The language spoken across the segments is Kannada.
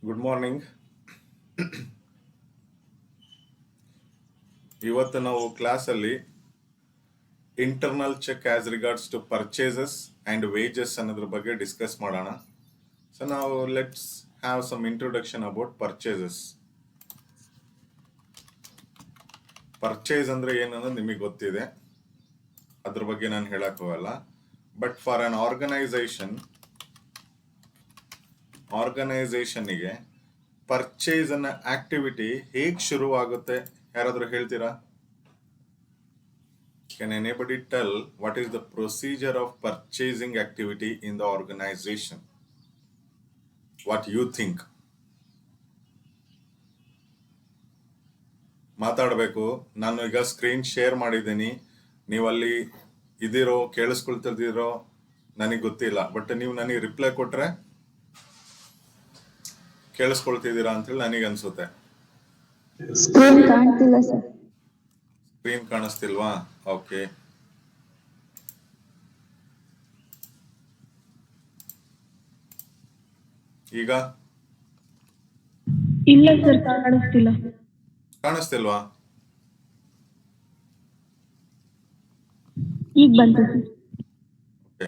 Good morning. ಇವತ್ತು ನಾವು ಕ್ಲಾಸಲ್ಲಿ internal check as regards to purchases and wages ಅನ್ನೋದ್ರ ಬಗ್ಗೆ ಡಿಸ್ಕಸ್ ಮಾಡೋಣ. ಸೊ ನಾವು let's have some introduction about purchases. Purchase ಅಂದರೆ ಏನನ್ನೋದು ನಿಮಗೆ ಗೊತ್ತಿದೆ, ಅದ್ರ ಬಗ್ಗೆ ನಾನು ಹೇಳಕ್ ಹೋಗಲ್ಲ. ಬಟ್ ಫಾರ್ ಅನ್ ಆರ್ಗನೈಸೇಷನ್ನಿಗೆ ಪರ್ಚೇಸ್ ಅನ್ನೋ ಆಕ್ಟಿವಿಟಿ ಹೇಗೆ ಶುರುವಾಗುತ್ತೆ ಯಾರಾದರೂ ಹೇಳ್ತೀರಾ? Can anybody tell what is the procedure of purchasing activity in the organization? What you think? ಮಾತಾಡಬೇಕು. ನಾನು ಈಗ ಸ್ಕ್ರೀನ್ ಶೇರ್ ಮಾಡಿದ್ದೀನಿ, ನೀವು ಅಲ್ಲಿ ಇದಿರೋ ಕೇಳಿಸ್ಕೊಳ್ತಿದ್ದೀರೋ ನನಗೆ ಗೊತ್ತಿಲ್ಲ. ಬಟ್ ನೀವು ನನಗೆ ರಿಪ್ಲೈ ಕೊಟ್ರೆ ಕೇಳಿಸ್ಕೊಳ್ತಿದ್ದೀರಾ ಅಂತೇಳಿ ನನಗೆ ಅನ್ಸುತ್ತೆ. ಸ್ಕ್ರೀನ್ ಕಾಣ್ತಿಲ್ಲ ಸರ್. ಸ್ಕ್ರೀನ್ ಕಾಣಿಸ್ತಿಲ್ವಾ? ಓಕೆ. ಈಗ ಇಲ್ಲ ಸರ್, ಕಾಣಿಸ್ತಿಲ್ಲ. ಕಾಣಿಸ್ತಿಲ್ವಾ? ಈಗ ಬಂತು sir. Okay.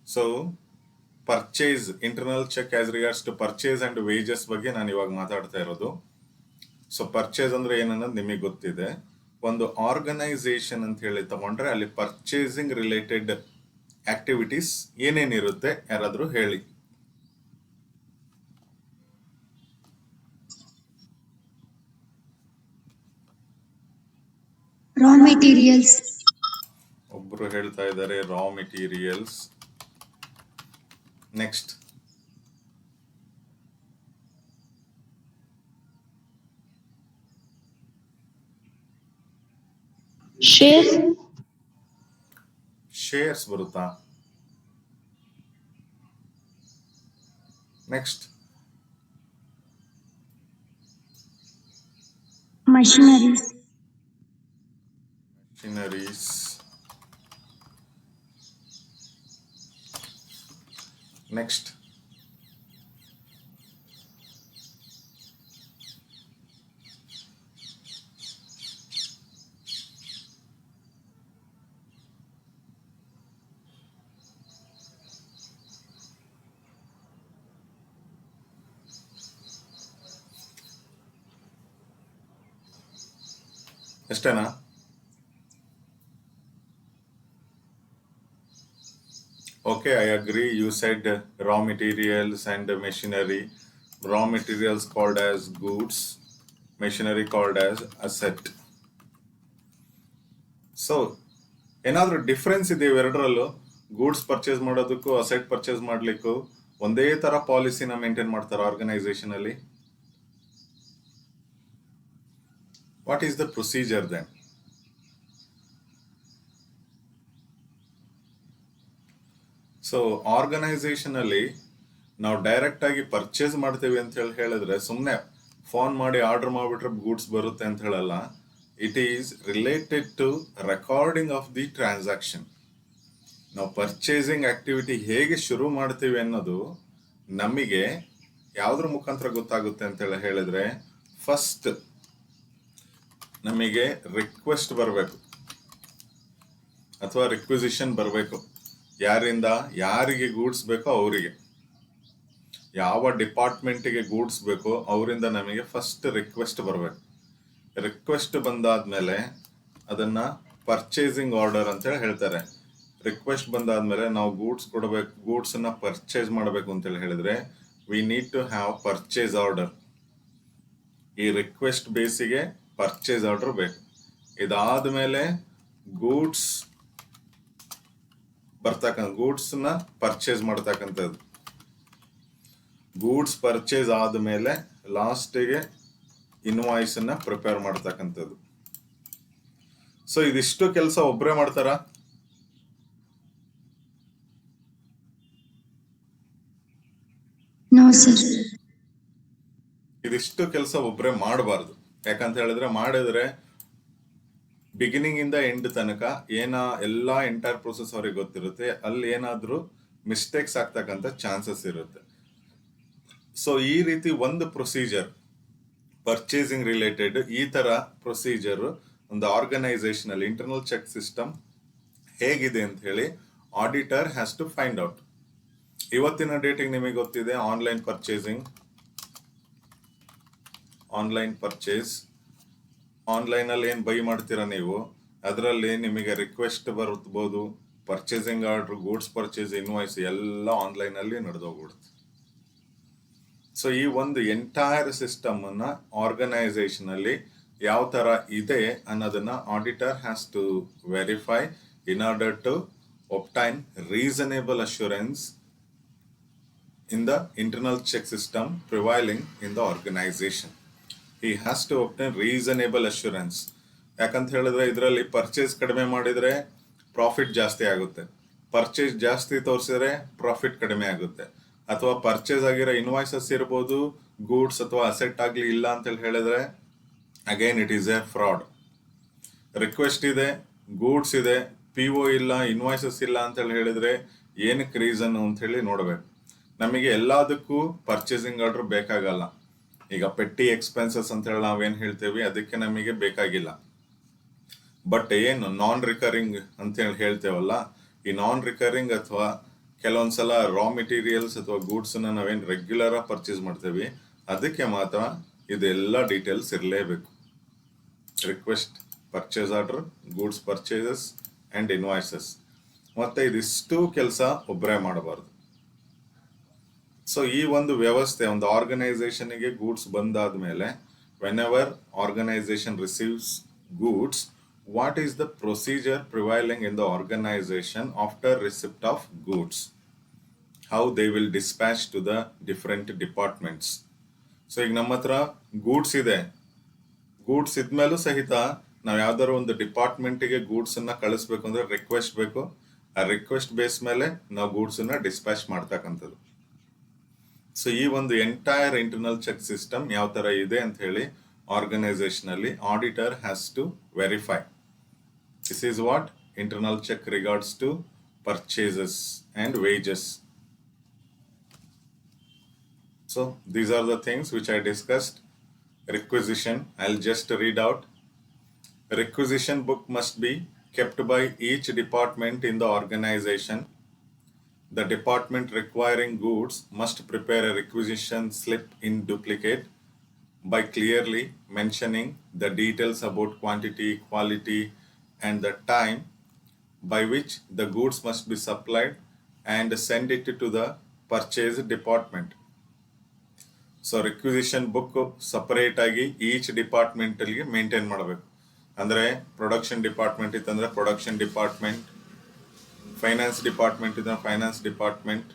So purchase, internal check as regards to purchase and wages ಬಗ್ಗೆ ನಾನು ಇವಾಗ ಮಾತಾಡ್ತಾ ಇರೋದು. ಸೊ ಪರ್ಚೇಸ್ ಅಂದ್ರೆ ಏನನ್ನೋದು ನಿಮಗೆ ಗೊತ್ತಿದೆ. ಒಂದು ಆರ್ಗನೈಸೇಷನ್ ಅಂತ ಹೇಳಿ ತಗೊಂಡ್ರೆ ಅಲ್ಲಿ ಪರ್ಚೇಸಿಂಗ್ ರಿಲೇಟೆಡ್ ಆಕ್ಟಿವಿಟೀಸ್ ಏನೇನಿರುತ್ತೆ ಯಾರಾದರೂ ಹೇಳಿ. Raw materials, ಒಬ್ರು ಹೇಳ್ತಾ ಇದ್ದಾರೆ ರಾ ಮೆಟೀರಿಯಲ್ಸ್. ನೆಕ್ಸ್ಟ್ ಶೇರ್ಸ್ ಬರುತ್ತಾ? Next machineries, machineries. ನೆಕ್ಸ್ಟ್ ಎಷ್ಟೇನಾ? Okay, I agree. You said raw materials and machinery. Raw materials called as goods, machinery called as asset. So, ಏನಾದರೂ ಡಿಫ್ರೆನ್ಸ್ ಇದೆ ಇವೆರಡರಲ್ಲೂ? ಗೂಡ್ಸ್ ಪರ್ಚೇಸ್ ಮಾಡೋದಕ್ಕೂ ಅಸೆಟ್ ಪರ್ಚೇಸ್ ಮಾಡಲಿಕ್ಕೂ ಒಂದೇ ಥರ ಪಾಲಿಸಿನ ಮೇಂಟೈನ್ ಮಾಡ್ತಾರೆ ಆರ್ಗನೈಸೇಷನ್ ಅಲ್ಲಿ. What is the procedure then? So organisation ಅಲ್ಲಿ ನಾವು ಡೈರೆಕ್ಟ್ ಆಗಿ ಪರ್ಚೇಸ್ ಮಾಡ್ತೇವೆ ಅಂತ ಹೇಳಿದ್ರೆ ಸುಮ್ಮನೆ ಫೋನ್ ಮಾಡಿ ಆರ್ಡರ್ ಮಾಡಿಬಿಟ್ರೆ ಗೂಡ್ಸ್ ಬರುತ್ತೆ ಅಂತ ಹೇಳಲ್ಲ. It is related to recording of the transaction. ನಾವು ಪರ್ಚೇಸಿಂಗ್ ಆಕ್ಟಿವಿಟಿ ಹೇಗೆ ಶುರು ಮಾಡ್ತೀವಿ ಅನ್ನೋದು ನಮಗೆ ಯಾವುದ್ರ ಮುಖಾಂತರ ಗೊತ್ತಾಗುತ್ತೆ ಅಂತ ಹೇಳಿದ್ರೆ, ಫಸ್ಟ್ ನಮಗೆ ರಿಕ್ವೆಸ್ಟ್ ಬರಬೇಕು ಅಥವಾ ರಿಕ್ವಿಸಿಷನ್ ಬರಬೇಕು. ಯಾರಿಂದ? ಯಾರಿಗೆ ಗೂಡ್ಸ್ ಬೇಕೋ ಅವರಿಗೆ, ಯಾವ ಡಿಪಾರ್ಟ್ಮೆಂಟಿಗೆ ಗೂಡ್ಸ್ ಬೇಕೋ ಅವರಿಂದ ನಮಗೆ ಫಸ್ಟ್ ರಿಕ್ವೆಸ್ಟ್ ಬರಬೇಕು. ರಿಕ್ವೆಸ್ಟ್ ಬಂದಾದ್ಮೇಲೆ ಅದನ್ನ ಪರ್ಚೇಸಿಂಗ್ ಆರ್ಡರ್ ಅಂತೇಳಿ ಹೇಳ್ತಾರೆ. ರಿಕ್ವೆಸ್ಟ್ ಬಂದಾದ್ಮೇಲೆ ನಾವು ಗೂಡ್ಸ್ ಕೊಡಬೇಕು, ಗೂಡ್ಸನ್ನ ಪರ್ಚೇಸ್ ಮಾಡಬೇಕು ಅಂತೇಳಿ ಹೇಳಿದ್ರೆ we need to have purchase order. ಈ ರಿಕ್ವೆಸ್ಟ್ ಬೇಸಿಗೆ ಪರ್ಚೇಸ್ ಆರ್ಡರ್ ಬೇಕು. ಇದಾದ್ಮೇಲೆ ಗೂಡ್ಸ್ ಗೂಡ್ಸ್ನ ಪರ್ಚೇಸ್ ಮಾಡ್ತಕ್ಕಂಥದ್ದು. ಗೂಡ್ಸ್ ಪರ್ಚೇಸ್ ಆದಮೇಲೆ ಲಾಸ್ಟಿಗೆ ಇನ್ವಾಯ್ಸ್ ಅನ್ನ ಪ್ರಿಪೇರ್ ಮಾಡ್ತಕ್ಕಂಥದ್ದು. ಸೊ ಇದಿಷ್ಟು ಕೆಲಸ ಒಬ್ಬರೇ ಮಾಡ್ತಾರಾ? no sir, ಇದಿಷ್ಟು ಕೆಲಸ ಒಬ್ಬರೇ ಮಾಡಬಾರ್ದು. ಯಾಕಂತ ಹೇಳಿದ್ರೆ ಮಾಡಿದ್ರೆ ಬಿಗಿನಿಂಗ್ ಇಂದ ಎಂಡ್ ತನಕ ಎಲ್ಲಾ ಎಂಟೈರ್ ಪ್ರೊಸೆಸ್ ಅವ್ರಿಗೆ ಗೊತ್ತಿರುತ್ತೆ. ಅಲ್ಲಿ ಏನಾದ್ರೂ ಮಿಸ್ಟೇಕ್ಸ್ ಆಗ್ತಕ್ಕಂಥ ಚಾನ್ಸಸ್ ಇರುತ್ತೆ. ಸೊ ಈ ರೀತಿ ಒಂದು ಪ್ರೊಸೀಜರ್ ಪರ್ಚೇಸಿಂಗ್ ರಿಲೇಟೆಡ್ ಈ ತರ ಪ್ರೊಸೀಜರ್ ಒಂದು ಆರ್ಗನೈಸೇಷನ್ ಅಲ್ಲಿ ಇಂಟರ್ನಲ್ ಚೆಕ್ ಸಿಸ್ಟಮ್ ಹೇಗಿದೆ ಅಂತ ಹೇಳಿ auditor has to find out. ಇವತ್ತಿನ ಡೇಟಿಗೆ ನಿಮಗೆ ಗೊತ್ತಿದೆ ಆನ್ಲೈನ್ ಪರ್ಚೇಸ್ ಆನ್ಲೈನ್ ಅಲ್ಲಿ ಏನ್ ಬೈ ಮಾಡ್ತೀರಾ ನೀವು, ಅದರಲ್ಲಿ ನಿಮಗೆ ರಿಕ್ವೆಸ್ಟ್ ಬರ್ಬೋದು, purchasing order, goods purchase, invoice ಎಲ್ಲ ಆನ್ಲೈನ್ ಅಲ್ಲಿ ನಡೆದೋಗ್ಬಿಡುತ್ತೆ. ಸೊ ಈ ಒಂದು ಎಂಟೈರ್ ಸಿಸ್ಟಮ್ ಅನ್ನ ಆರ್ಗನೈಸೇಷನ್ ಅಲ್ಲಿ ಯಾವ ತರ ಇದೆ ಅನ್ನೋದನ್ನ auditor has to verify in order to obtain reasonable assurance in the internal check system prevailing in the organization. He has to obtain reasonable assurance. ಯಾಕಂತ ಹೇಳಿದ್ರೆ ಇದರಲ್ಲಿ ಪರ್ಚೇಸ್ ಕಡಿಮೆ ಮಾಡಿದ್ರೆ ಪ್ರಾಫಿಟ್ ಜಾಸ್ತಿ ಆಗುತ್ತೆ, ಪರ್ಚೇಸ್ ಜಾಸ್ತಿ ತೋರಿಸಿದ್ರೆ ಪ್ರಾಫಿಟ್ ಕಡಿಮೆ ಆಗುತ್ತೆ, ಅಥವಾ ಪರ್ಚೇಸ್ ಆಗಿರೋ ಇನ್ವಾಯ್ಸಸ್ ಇರ್ಬೋದು, ಗೂಡ್ಸ್ ಅಥವಾ ಅಸೆಟ್ ಆಗ್ಲಿ ಇಲ್ಲ ಅಂತ ಹೇಳಿದ್ರೆ again it is A fraud. Request ಇದೆ, ಗೂಡ್ಸ್ ಇದೆ, PO ಇಲ್ಲ, ಇನ್ವಾಯ್ಸಸ್ ಇಲ್ಲ ಅಂತ ಹೇಳಿದ್ರೆ ಏನಕ್ಕೆ ರೀಸನ್ ಅಂತ ಹೇಳಿ ನೋಡ್ಬೇಕು. ನಮಗೆ ಎಲ್ಲದಕ್ಕೂ ಪರ್ಚೇಸಿಂಗ್ ಆರ್ಡರ್ ಬೇಕಾಗಲ್ಲ. ಈಗ ಪೆಟ್ಟಿ ಎಕ್ಸ್ಪೆನ್ಸಸ್ ಅಂತ ಹೇಳಿ ನಾವೇನ್ ಹೇಳ್ತೇವೆ ಅದಕ್ಕೆ ನಮಗೆ ಬೇಕಾಗಿಲ್ಲ. ಬಟ್ ಏನು ನಾನ್ ರಿಕರಿಂಗ್ ಅಂತ ಹೇಳಿ ಹೇಳ್ತೇವಲ್ಲ, ಈ ನಾನ್ ರಿಕರಿಂಗ್ ಅಥವಾ ಕೆಲವೊಂದ್ಸಲ ರಾ ಮೆಟೀರಿಯಲ್ಸ್ ಅಥವಾ ಗೂಡ್ಸ್ ನಾವೇನ್ ರೆಗ್ಯುಲರ್ ಆಗಿ ಪರ್ಚೇಸ್ ಮಾಡ್ತೇವೆ ಅದಕ್ಕೆ ಮಾತ್ರ ಇದೆಲ್ಲ ಡೀಟೇಲ್ಸ್ ಇರಲೇಬೇಕು. Request, purchase order, goods purchases and invoices. ಮತ್ತೆ ಇದಿಷ್ಟು ಕೆಲಸ ಒಬ್ಬರೇ ಮಾಡಬಾರ್ದು. ಸೊ ಈ ಒಂದು ವ್ಯವಸ್ಥೆ ಒಂದು ಆರ್ಗನೈಸೇಷನ್ಗೆ ಗೂಡ್ಸ್ ಬಂದಾದ್ಮೇಲೆ whenever organisation receives goods, what is the procedure prevailing in the organisation after receipt of goods, how they will dispatch to the different departments. So ಈಗ ನಮ್ಮ ಹತ್ರ ಗೂಡ್ಸ್ ಇದೆ, ಗೂಡ್ಸ್ ಇದ್ಮೇಲೂ ಸಹಿತ ನಾವು ಯಾವ್ದಾದ್ರು ಒಂದು ಡಿಪಾರ್ಟ್ಮೆಂಟ್ಗೆ ಗೂಡ್ಸ್ ಅನ್ನ ಕಳಿಸ್ಬೇಕು ಅಂದ್ರೆ ರಿಕ್ವೆಸ್ಟ್ ಬೇಕು. ಆ ರಿಕ್ವೆಸ್ಟ್ ಬೇಸ್ ಮೇಲೆ ನಾವು ಗೂಡ್ಸ್ ಅನ್ನ ಡಿಸ್ಪ್ಯಾಚ್ ಮಾಡ್ತಕ್ಕಂಥದ್ದು. ಸೊ ಈ ಒಂದು ಎಂಟೈರ್ ಇಂಟರ್ನಲ್ ಚೆಕ್ ಸಿಸ್ಟಮ್ ಯಾವ ತರ ಇದೆ ಅಂತ ಹೇಳಿ ಆರ್ಗನೈಸೇಷನ್ ಅಲ್ಲಿ auditor has to verify. This is what internal check regards to purchases and wages. So these are the things which I discussed. Requisition, I'll just read out. Requisition book must be kept by each department in the organization. The department requiring goods must prepare a requisition slip in duplicate by clearly mentioning the details about quantity, quality, and the time by which the goods must be supplied and send it to the purchase department. So requisition book separate ಆಗಿ ಈಚ್ ಡಿಪಾರ್ಟ್ಮೆಂಟ್ ಅಲ್ಲಿ ಮೇಂಟೈನ್ ಮಾಡಬೇಕು. ಅಂದ್ರೆ ಪ್ರೊಡಕ್ಷನ್ ಡಿಪಾರ್ಟ್ಮೆಂಟ್ ಇತ್ತಂದ್ರೆ ಪ್ರೊಡಕ್ಷನ್ ಡಿಪಾರ್ಟ್ಮೆಂಟ್, ಫೈನಾನ್ಸ್ ಡಿಪಾರ್ಟ್ಮೆಂಟ್ ಇದ್ರೆ ಫೈನಾನ್ಸ್ ಡಿಪಾರ್ಟ್ಮೆಂಟ್.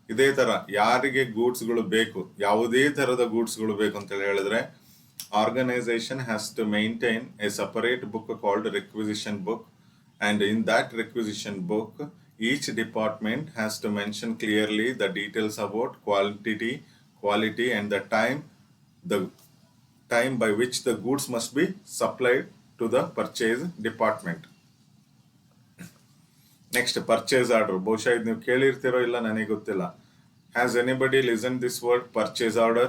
ಇದೇ ತರ ಯಾರಿಗೆ ಗೂಡ್ಸ್ಗಳು ಬೇಕು, ಯಾವುದೇ ತರದ ಗೂಡ್ಸ್ಗಳು ಬೇಕು ಅಂತ ಹೇಳಿದ್ರೆ organisation has to maintain a separate book called requisition book, and in that requisition book each department has to mention clearly the details about quality and the time by which the goods must be supplied to the purchase department. Next, purchase order. ಬಹುಶಃ ಇದು ನೀವು ಕೇಳಿರ್ತೀರೋ ಇಲ್ಲ ನನಗೆ ಗೊತ್ತಿಲ್ಲ. Has anybody listened this word purchase order?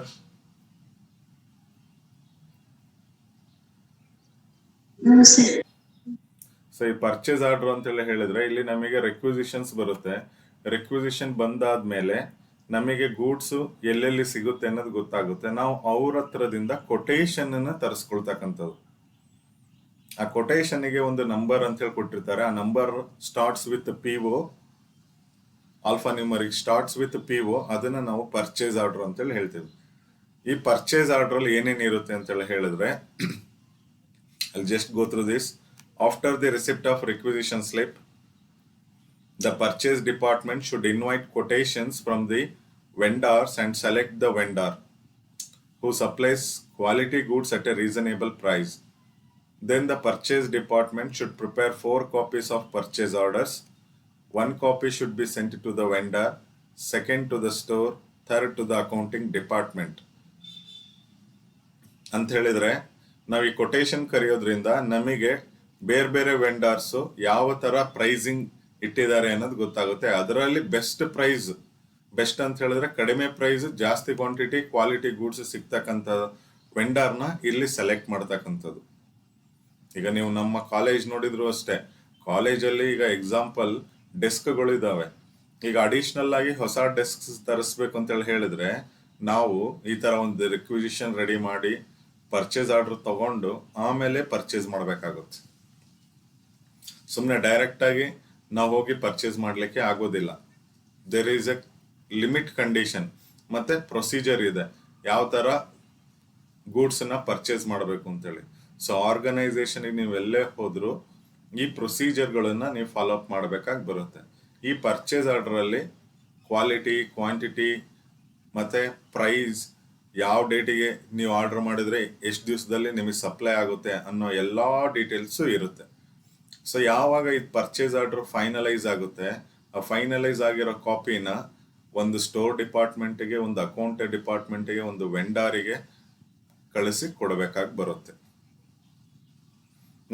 No, sir. So ಈ ಪರ್ಚೇಸ್ ಆರ್ಡರ್ ಅಂತ ಹೇಳಿದ್ರೆ ಇಲ್ಲಿ ನಮಗೆ ರೆಕ್ವಿಸಿಷನ್ಸ್ ಬರುತ್ತೆ. ರೆಕ್ವಿಸಿಷನ್ ಬಂದಾದ್ಮೇಲೆ ನಮಗೆ ಗೂಡ್ಸ್ ಎಲ್ಲೆಲ್ಲಿ ಸಿಗುತ್ತೆ ಅನ್ನೋದು ಗೊತ್ತಾಗುತ್ತೆ. ನಾವು ಅವ್ರ ಹತ್ರದಿಂದ ಕೊಟೇಶನ್ ಅನ್ನ ತರಿಸ್ಕೊಳ್ತಕ್ಕಂಥದ್ದು. ಆ ಕೊಟೇಶನ್ಗೆ ಒಂದು ನಂಬರ್ ಅಂತ ಹೇಳಿ ಕೊಟ್ಟಿರ್ತಾರೆ. ಆ number starts with PO, alpha numeric starts with PO. ಅದನ್ನ ನಾವು ಪರ್ಚೇಸ್ ಆರ್ಡರ್ ಅಂತೇಳಿ ಹೇಳ್ತೀವಿ. ಈ ಪರ್ಚೇಸ್ ಆರ್ಡರ್ ಅಲ್ಲಿ ಏನೇನು ಇರುತ್ತೆ ಅಂತ ಹೇಳಿದ್ರೆ I'll just go through this. After the receipt of requisition slip, the purchase department should invite quotations from the vendors and select the vendor who supplies quality goods at a reasonable price. Then the purchase department should prepare 4 copies of purchase orders. 1 copy should be sent to the vendor, second to the store, third to the accounting department. ಅಂತ ಹೇಳಿದ್ರೆ ನಾವು ಈ ಕೊಟೇಶನ್ ಕರೆಯೋದ್ರಿಂದ ನಮಗೆ ಬೇರೆ ಬೇರೆ ವೆಂಡರ್ಸ್ ಯಾವ ತರ ಪ್ರೈಸಿಂಗ್ ಇಟ್ಟಿದ್ದಾರೆ ಅನ್ನೋದು ಗೊತ್ತಾಗುತ್ತೆ. ಅದರಲ್ಲಿ ಬೆಸ್ಟ್ ಪ್ರೈಸ್ ಬೆಸ್ಟ್ ಅಂತ ಹೇಳಿದ್ರೆ ಕಡಿಮೆ ಪ್ರೈಸ್ ಜಾಸ್ತಿ ಕ್ವಾಂಟಿಟಿ ಕ್ವಾಲಿಟಿ ಗೂಡ್ಸ್ ಸಿಗ್ತಕ್ಕಂಥ ವೆಂಡರ್ನ ಇಲ್ಲಿ ಸೆಲೆಕ್ಟ್ ಮಾಡ್ತಕ್ಕಂಥದ್ದು. ಈಗ ನೀವು ನಮ್ಮ ಕಾಲೇಜ್ ನೋಡಿದ್ರು ಅಷ್ಟೇ, ಕಾಲೇಜಲ್ಲಿ ಈಗ ಎಕ್ಸಾಂಪಲ್ ಡೆಸ್ಕ್ಗಳು ಇದಾವೆ. ಈಗ ಅಡಿಷನಲ್ ಆಗಿ ಹೊಸ ಡೆಸ್ಕ್ ತರಿಸ್ಬೇಕು ಅಂತ ಹೇಳಿದ್ರೆ ನಾವು ಈ ತರ ಒಂದು ರಿಕ್ವಿಸಿಷನ್ ರೆಡಿ ಮಾಡಿ ಪರ್ಚೇಸ್ ಆರ್ಡರ್ ತಗೊಂಡು ಆಮೇಲೆ ಪರ್ಚೇಸ್ ಮಾಡಬೇಕಾಗುತ್ತೆ. ಸುಮ್ಮನೆ ಡೈರೆಕ್ಟ್ ಆಗಿ ನಾವು ಹೋಗಿ ಪರ್ಚೇಸ್ ಮಾಡ್ಲಿಕ್ಕೆ ಆಗೋದಿಲ್ಲ. There is a limit condition ಮತ್ತೆ ಪ್ರೊಸೀಜರ್ ಇದೆ, ಯಾವ ತರ ಗೂಡ್ಸ್ ನ ಪರ್ಚೇಸ್ ಮಾಡಬೇಕು ಅಂತೇಳಿ. ಸೊ ಆರ್ಗನೈಸೇಷನ್ ನೀವು ಎಲ್ಲೇ ಹೋದ್ರು ಈ ಪ್ರೊಸೀಜರ್ಗಳನ್ನ ನೀವು ಫಾಲೋ ಅಪ್ ಮಾಡಬೇಕಾಗಿ ಬರುತ್ತೆ. ಈ ಪರ್ಚೇಸ್ ಆರ್ಡರ್ ಅಲ್ಲಿ ಕ್ವಾಲಿಟಿ, ಕ್ವಾಂಟಿಟಿ ಮತ್ತೆ ಪ್ರೈಸ್, ಯಾವ ಡೇಟಿಗೆ ನೀವು ಆರ್ಡರ್ ಮಾಡಿದ್ರೆ ಎಷ್ಟು ದಿವಸದಲ್ಲಿ ನಿಮಗೆ ಸಪ್ಲೈ ಆಗುತ್ತೆ ಅನ್ನೋ ಎಲ್ಲಾ ಡೀಟೇಲ್ಸು ಇರುತ್ತೆ. ಸೊ ಯಾವಾಗ ಇದು ಪರ್ಚೇಸ್ ಆರ್ಡರ್ ಫೈನಲೈಸ್ ಆಗುತ್ತೆ, ಆ ಫೈನಲೈಸ್ ಆಗಿರೋ ಕಾಪಿನ ಒಂದು ಸ್ಟೋರ್ ಡಿಪಾರ್ಟ್ಮೆಂಟ್ಗೆ, ಒಂದು ಅಕೌಂಟ್ ಡಿಪಾರ್ಟ್ಮೆಂಟ್ಗೆ, ಒಂದು ವೆಂಡರಿಗೆ ಕಳಿಸಿ ಕೊಡಬೇಕಾಗಿ ಬರುತ್ತೆ.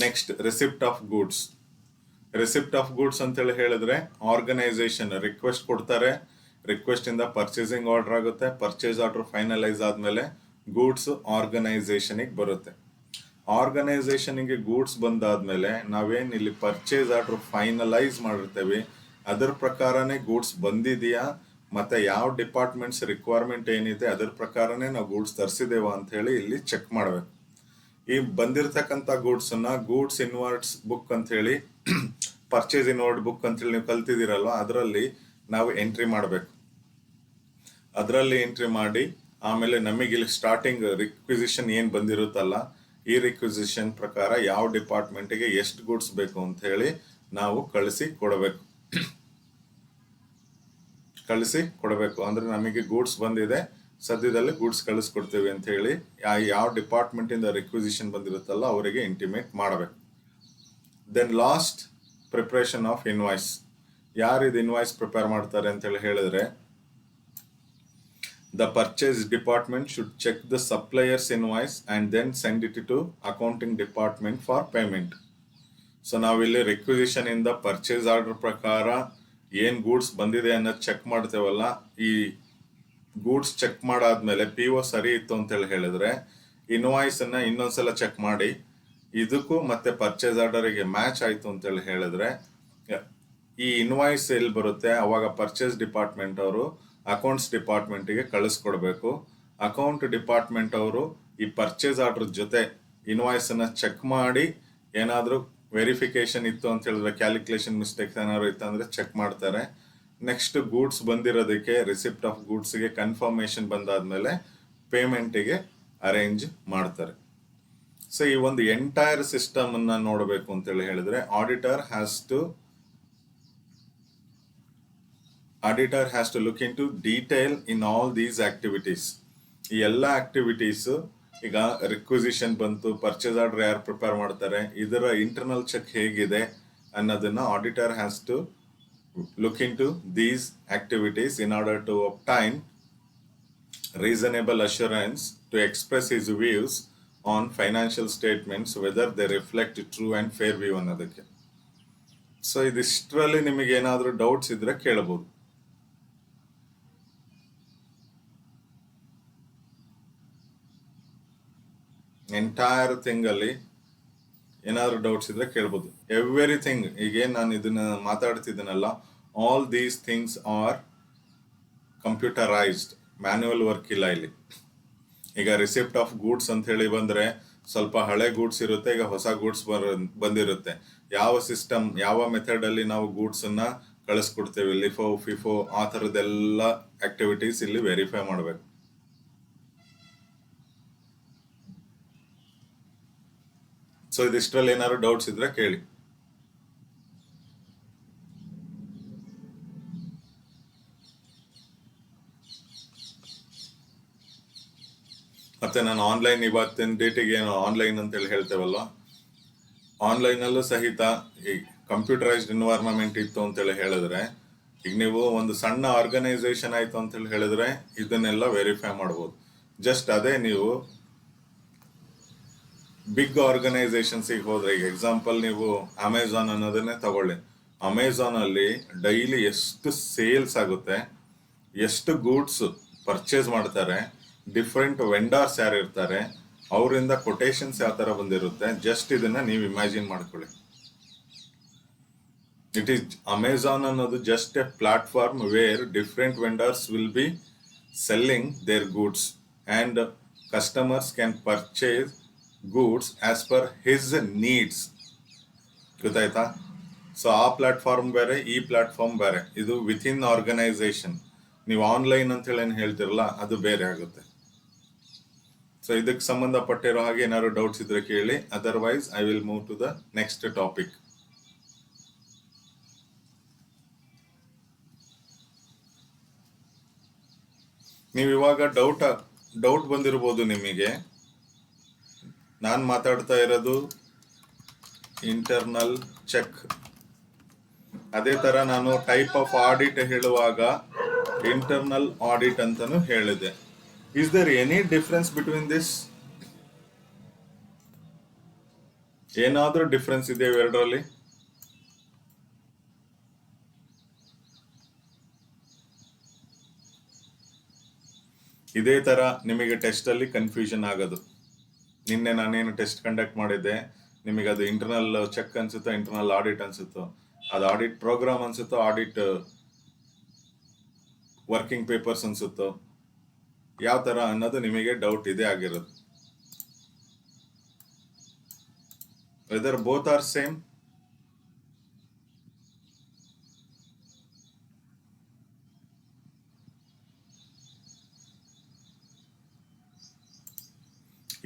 Next receipt of goods. Receipt of goods ಅಂತೇಳಿ ಹೇಳಿದ್ರೆ ಆರ್ಗನೈಸೇಷನ್ ರಿಕ್ವೆಸ್ಟ್ ಕೊಡ್ತಾರೆ, ರಿಕ್ವೆಸ್ಟ್ ಇಂದ ಪರ್ಚೇಸಿಂಗ್ ಆರ್ಡರ್ ಆಗುತ್ತೆ, ಪರ್ಚೇಸ್ ಆರ್ಡರ್ ಫೈನಲೈಸ್ ಆದ್ಮೇಲೆ ಗೂಡ್ಸ್ ಆರ್ಗನೈಸೇಷನ್ ಬರುತ್ತೆ. ಆರ್ಗನೈಸೇಷನ್ಗೆ ಗೂಡ್ಸ್ ಬಂದಾದ್ಮೇಲೆ ನಾವೇನ್ ಇಲ್ಲಿ ಪರ್ಚೇಸ್ ಆರ್ಡರ್ ಫೈನಲೈಸ್ ಮಾಡಿರ್ತೇವೆ ಅದರ ಪ್ರಕಾರನೇ ಗೂಡ್ಸ್ ಬಂದಿದೆಯಾ ಮತ್ತೆ ಯಾವ ಡಿಪಾರ್ಟ್ಮೆಂಟ್ಸ್ ರಿಕ್ವೈರ್ಮೆಂಟ್ ಏನಿದೆ ಅದರ ಪ್ರಕಾರನೇ ನಾವು ಗೂಡ್ಸ್ ತರಿಸಿದೇವ ಅಂತ ಹೇಳಿ ಇಲ್ಲಿ ಚೆಕ್ ಮಾಡ್ಬೇಕು. ಈ ಬಂದಿರತಕ್ಕಂತ ಗೂಡ್ಸ್ ಅನ್ನ ಗೂಡ್ಸ್ ಇನ್ವರ್ಡ್ಸ್ ಬುಕ್ ಅಂತ ಹೇಳಿ ಪರ್ಚೇಸ್ ಇನ್ವರ್ಡ್ ಬುಕ್ ಅಂತ ಹೇಳಿ ನೀವು ಕಲ್ತಿದ್ದೀರಲ್ವ, ಅದರಲ್ಲಿ ನಾವು ಎಂಟ್ರಿ ಮಾಡಬೇಕು. ಅದರಲ್ಲಿ ಎಂಟ್ರಿ ಮಾಡಿ ಆಮೇಲೆ ನಮಗೆ ಇಲ್ಲಿ ಸ್ಟಾರ್ಟಿಂಗ್ ರಿಕ್ವಿಸಿಷನ್ ಏನ್ ಬಂದಿರುತ್ತಲ್ಲ, ಈ ರಿಕ್ವಿಸಿಷನ್ ಪ್ರಕಾರ ಯಾವ ಡಿಪಾರ್ಟ್ಮೆಂಟ್ಗೆ ಎಷ್ಟು ಗೂಡ್ಸ್ ಬೇಕು ಅಂತ ಹೇಳಿ ನಾವು ಕಳಿಸಿ ಕೊಡಬೇಕು. ಅಂದ್ರೆ ನಮಗೆ ಗೂಡ್ಸ್ ಬಂದಿದೆ, ಸದ್ಯದಲ್ಲಿ ಗೂಡ್ಸ್ ಕಳಿಸ್ಕೊಡ್ತೀವಿ ಅಂತ ಹೇಳಿ ಯಾವ ಡಿಪಾರ್ಟ್ಮೆಂಟ್ ಇಂದ ರಿಕ್ವಿಸಿಷನ್ ಬಂದಿರುತ್ತಲ್ಲ ಅವರಿಗೆ ಇಂಟಿಮೇಟ್ ಮಾಡಬೇಕು. Then last preparation of invoice. ಯಾರು ಇದು ಇನ್ವಾಯ್ಸ್ ಪ್ರಿಪೇರ್ ಮಾಡ್ತಾರೆ ಅಂತ ಹೇಳಿ ಹೇಳಿದ್ರೆ the purchase department should check the suppliers invoice and then send it to accounting department for payment. So ನಾವಿಲ್ಲಿ ರಿಕ್ವಿಸಿಷನ್ ಇಂದ ಪರ್ಚೇಸ್ ಆರ್ಡರ್ ಪ್ರಕಾರ ಏನ್ ಗೂಡ್ಸ್ ಬಂದಿದೆ ಅನ್ನೋದು ಚೆಕ್ ಮಾಡ್ತೇವಲ್ಲ, ಈ ಗೂಡ್ಸ್ ಚೆಕ್ ಮಾಡಾದ್ಮೇಲೆ PO ಸರಿ ಇತ್ತು ಅಂತ ಹೇಳಿದ್ರೆ ಇನ್ವಾಯ್ಸ್ ಅನ್ನ ಇನ್ನೊಂದ್ಸಲ ಚೆಕ್ ಮಾಡಿ ಇದಕ್ಕೂ ಮತ್ತೆ ಪರ್ಚೇಸ್ ಆರ್ಡರ್ಗೆ ಮ್ಯಾಚ್ ಆಯ್ತು ಅಂತ ಹೇಳಿದ್ರೆ ಈ ಇನ್ವಾಯ್ಸ್ ಎಲ್ಲಿ ಬರುತ್ತೆ ಅವಾಗ ಪರ್ಚೇಸ್ ಡಿಪಾರ್ಟ್ಮೆಂಟ್ ಅವರು ಅಕೌಂಟ್ಸ್ ಡಿಪಾರ್ಟ್ಮೆಂಟ್ಗೆ ಕಳಿಸ್ಕೊಡ್ಬೇಕು. ಅಕೌಂಟ್ ಡಿಪಾರ್ಟ್ಮೆಂಟ್ ಅವರು ಈ ಪರ್ಚೇಸ್ ಆರ್ಡರ್ ಜೊತೆ ಇನ್ವಾಯ್ಸ್ ಅನ್ನ ಚೆಕ್ ಮಾಡಿ ಏನಾದ್ರೂ ವೆರಿಫಿಕೇಶನ್ ಇತ್ತು ಅಂತ ಹೇಳಿದ್ರೆ ಕ್ಯಾಲ್ಕುಲೇಷನ್ ಮಿಸ್ಟೇಕ್ಸ್ ಏನಾದ್ರು ಇತ್ತು ಅಂದ್ರೆ ಚೆಕ್ ಮಾಡ್ತಾರೆ. ನೆಕ್ಸ್ಟ್ ಗೂಡ್ಸ್ ಬಂದಿರೋದಕ್ಕೆ ರಿಸಿಪ್ಟ್ ಆಫ್ ಗೂಡ್ಸ್ಗೆ ಕನ್ಫರ್ಮೇಶನ್ ಬಂದಾದ್ಮೇಲೆ ಪೇಮೆಂಟಿಗೆ ಅರೇಂಜ್ ಮಾಡ್ತಾರೆ. ಸೊ ಈ ಒಂದು ಎಂಟೈರ್ ಸಿಸ್ಟಮ್ ಅನ್ನ ನೋಡಬೇಕು ಅಂತ ಹೇಳಿದ್ರೆ auditor has to look into detail in all these activities. ಈ ಎಲ್ಲ ಆಕ್ಟಿವಿಟೀಸ್, ಈಗ ರಿಕ್ವಿಸಿಷನ್ ಬಂತು, ಪರ್ಚೇಸ್ ಆರ್ಡರ್ ಯಾರು ಪ್ರಿಪೇರ್ ಮಾಡ್ತಾರೆ, ಇದರ ಇಂಟರ್ನಲ್ ಚೆಕ್ ಹೇಗಿದೆ ಅನ್ನೋದನ್ನ auditor has to look into these activities in order to obtain reasonable assurance to express his views on financial statements whether they reflect true and fair view ಅನ್ನೋದಕ್ಕೆ. ಸೊ ಇದಿಷ್ಟರಲ್ಲಿ ನಿಮಗೆ ಏನಾದರೂ ಡೌಟ್ಸ್ ಇದ್ರೆ ಕೇಳಬಹುದು. ಎಂಟೈರ್ ಥಿಂಗ್ ಅಲ್ಲಿ ಏನಾದ್ರು ಡೌಟ್ಸ್ ಇದ್ರೆ ಕೇಳ್ಬೋದು. ಎವ್ರಿಥಿಂಗ್ ಈಗೇನ್ ನಾನು ಇದನ್ನ ಮಾತಾಡ್ತಿದ್ದೀನಲ್ಲ, all these things are computerised, manual work ಇಲ್ಲ ಇಲ್ಲಿ. ಈಗ ರಿಸಿಪ್ಟ್ ಆಫ್ ಗೂಡ್ಸ್ ಅಂತ ಹೇಳಿ ಬಂದ್ರೆ ಸ್ವಲ್ಪ ಹಳೆ ಗೂಡ್ಸ್ ಇರುತ್ತೆ, ಈಗ ಹೊಸ ಗೂಡ್ಸ್ ಬಂದಿರುತ್ತೆ. ಯಾವ ಸಿಸ್ಟಮ್, ಯಾವ ಮೆಥಡ್ ಅಲ್ಲಿ ನಾವು ಗೂಡ್ಸ್ ಅನ್ನ ಕಳಿಸ್ಕೊಡ್ತೇವೆ, ಲಿಫೋ, ಫಿಫೋ, ಆ ಥರದ್ದೆಲ್ಲ ಆಕ್ಟಿವಿಟೀಸ್ ಇಲ್ಲಿ ವೆರಿಫೈ ಮಾಡಬೇಕು. ಸೊ ಇದಿಷ್ಟರಲ್ಲಿ ಏನಾದ್ರು ಡೌಟ್ಸ್ ಇದ್ರೆ ಕೇಳಿ. ಮತ್ತೆ ನಾನು ಆನ್ಲೈನ್ ಇವತ್ತಿನ ಡೇಟಿಗೆ ಏನು ಆನ್ಲೈನ್ ಅಂತೇಳಿ ಹೇಳ್ತೇವಲ್ಲ, ಆನ್ಲೈನ್ ಅಲ್ಲೂ ಸಹಿತ ಈ ಕಂಪ್ಯೂಟರೈಸ್ಡ್ ಎನ್ವೈರನ್ಮೆಂಟ್ ಇತ್ತು ಅಂತೇಳಿ ಹೇಳಿದ್ರೆ, ಈಗ ನೀವು ಒಂದು ಸಣ್ಣ ಆರ್ಗನೈಸೇಷನ್ ಆಯ್ತು ಅಂತೇಳಿ ಹೇಳಿದ್ರೆ ಇದನ್ನೆಲ್ಲ ವೆರಿಫೈ ಮಾಡ್ಬೋದು. ಜಸ್ಟ್ ಅದೇ ನೀವು ಬಿಗ್ ಆರ್ಗನೈಸೇಷನ್ಸಿಗೆ ಹೋದ್ರೆ, ಈಗ ಎಕ್ಸಾಂಪಲ್ ನೀವು ಅಮೆಝಾನ್ ಅನ್ನೋದನ್ನೇ ತಗೊಳ್ಳಿ. ಅಮೆಝಾನ್ ಅಲ್ಲಿ ಡೈಲಿ ಎಷ್ಟು ಸೇಲ್ಸ್ ಆಗುತ್ತೆ, ಎಷ್ಟು ಗೂಡ್ಸ್ ಪರ್ಚೇಸ್ ಮಾಡ್ತಾರೆ, ಡಿಫ್ರೆಂಟ್ ವೆಂಡರ್ಸ್ ಯಾರು ಇರ್ತಾರೆ, ಅವರಿಂದ ಕೊಟೇಶನ್ಸ್ ಯಾವ ಥರ ಬಂದಿರುತ್ತೆ, ಜಸ್ಟ್ ಇದನ್ನ ನೀವು ಇಮ್ಯಾಜಿನ್ ಮಾಡ್ಕೊಳ್ಳಿ. ಇಟ್ ಈಸ್ ಅಮೆಝಾನ್ ಅನ್ನೋದು just a platform where different vendors will be selling their goods and customers can purchase goods as per his needs. ಗೊತ್ತಾಯ್ತಾ? ಸೊ ಆ ಪ್ಲಾಟ್ಫಾರ್ಮ್ ಬೇರೆ, ಈ ಪ್ಲಾಟ್ಫಾರ್ಮ್ ಬೇರೆ. ಇದು ವಿತಿನ್ ಆರ್ಗನೈಸೇಷನ್. ನೀವು ಆನ್ಲೈನ್ ಅಂತ ಹೇಳಿ ಏನು ಹೇಳ್ತಿರಲ್ಲ, ಅದು ಬೇರೆ ಆಗುತ್ತೆ. ಸೊ ಇದಕ್ಕೆ ಸಂಬಂಧಪಟ್ಟಿರೋ ಹಾಗೆ ಏನಾದ್ರು ಡೌಟ್ಸ್ ಇದ್ರೆ ಕೇಳಿ, otherwise I will move to the next topic. ನೀವು ಇವಾಗ ಡೌಟ್ ಬಂದಿರ್ಬೋದು ನಿಮಗೆ. ನಾನು ಮಾತಾಡ್ತಾ ಇರೋದು ಇಂಟರ್ನಲ್ ಚೆಕ್. ಅದೇ ತರ ನಾನು ಟೈಪ್ ಆಫ್ ಆಡಿಟ್ ಹೇಳುವಾಗ ಇಂಟರ್ನಲ್ ಆಡಿಟ್ ಅಂತಾನು ಹೇಳಿದೆ. Is there any difference between this? ಏನಾದ್ರೂ ಡಿಫ್ರೆನ್ಸ್ ಇದೆ ಇವೆರಡರಲ್ಲಿ? ಇದೇ ತರ ನಿಮಗೆ ಟೆಸ್ಟ್ ಅಲ್ಲಿ ಕನ್ಫ್ಯೂಷನ್ ಆಗೋದು. ನಿನ್ನೆ ನಾನೇನು ಟೆಸ್ಟ್ ಕಂಡಕ್ಟ್ ಮಾಡಿದ್ದೆ, ನಿಮಗೆ ಅದು ಇಂಟರ್ನಲ್ ಚೆಕ್ ಅನ್ಸುತ್ತೋ ಇಂಟರ್ನಲ್ ಆಡಿಟ್ ಅನ್ಸುತ್ತೋ, ಅದು ಆಡಿಟ್ ಪ್ರೋಗ್ರಾಮ್ ಅನ್ಸುತ್ತೋ ಆಡಿಟ್ ವರ್ಕಿಂಗ್ ಪೇಪರ್ಸ್ ಅನ್ಸುತ್ತೋ, ಯಾವ ತರ ಅನ್ನೋದು ನಿಮಗೆ ಡೌಟ್ ಇದೆ ಆಗಿರೋದು. Whether both are same?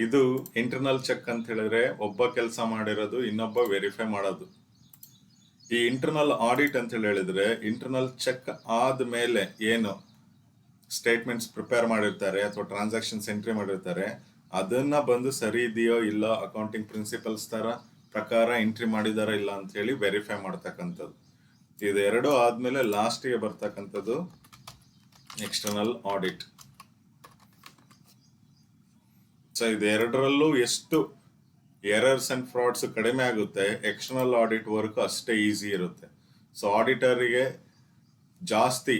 ಇದು ಇಂಟರ್ನಲ್ ಚೆಕ್ ಅಂತ ಹೇಳಿದ್ರೆ ಒಬ್ಬ ಕೆಲಸ ಮಾಡಿರೋದು ಇನ್ನೊಬ್ಬ ವೆರಿಫೈ ಮಾಡೋದು. ಈ ಇಂಟರ್ನಲ್ ಆಡಿಟ್ ಅಂತ ಹೇಳಿದ್ರೆ ಇಂಟರ್ನಲ್ ಚೆಕ್ ಆದ್ಮೇಲೆ ಏನು ಸ್ಟೇಟ್ಮೆಂಟ್ಸ್ ಪ್ರಿಪೇರ್ ಮಾಡಿರ್ತಾರೆ ಅಥವಾ ಟ್ರಾನ್ಸಾಕ್ಷನ್ಸ್ ಎಂಟ್ರಿ ಮಾಡಿರ್ತಾರೆ, ಅದನ್ನ ಬಂದು ಸರಿ ಇದೆಯೋ ಇಲ್ಲ, ಅಕೌಂಟಿಂಗ್ ಪ್ರಿನ್ಸಿಪಲ್ಸ್ ತರ ಪ್ರಕಾರ ಎಂಟ್ರಿ ಮಾಡಿದಾರ ಇಲ್ಲ ಅಂತ ಹೇಳಿ ವೆರಿಫೈ ಮಾಡ್ತಕ್ಕಂಥದ್ದು. ಇದೆರಡು ಆದ್ಮೇಲೆ ಲಾಸ್ಟ್ಗೆ ಬರ್ತಕ್ಕಂಥದ್ದು ಎಕ್ಸ್ಟರ್ನಲ್ ಆಡಿಟ್. ಸೊ ಇದೆರಡರಲ್ಲೂ ಎಷ್ಟು ಎರರ್ಸ್ ಅಂಡ್ ಫ್ರಾಡ್ಸ್ ಕಡಿಮೆ ಆಗುತ್ತೆ, ಎಕ್ಸ್ಟರ್ನಲ್ ಆಡಿಟ್ ವರ್ಕ್ ಅಷ್ಟೇ ಈಸಿ ಇರುತ್ತೆ. ಸೊ ಆಡಿಟರ್ಗೆ ಜಾಸ್ತಿ,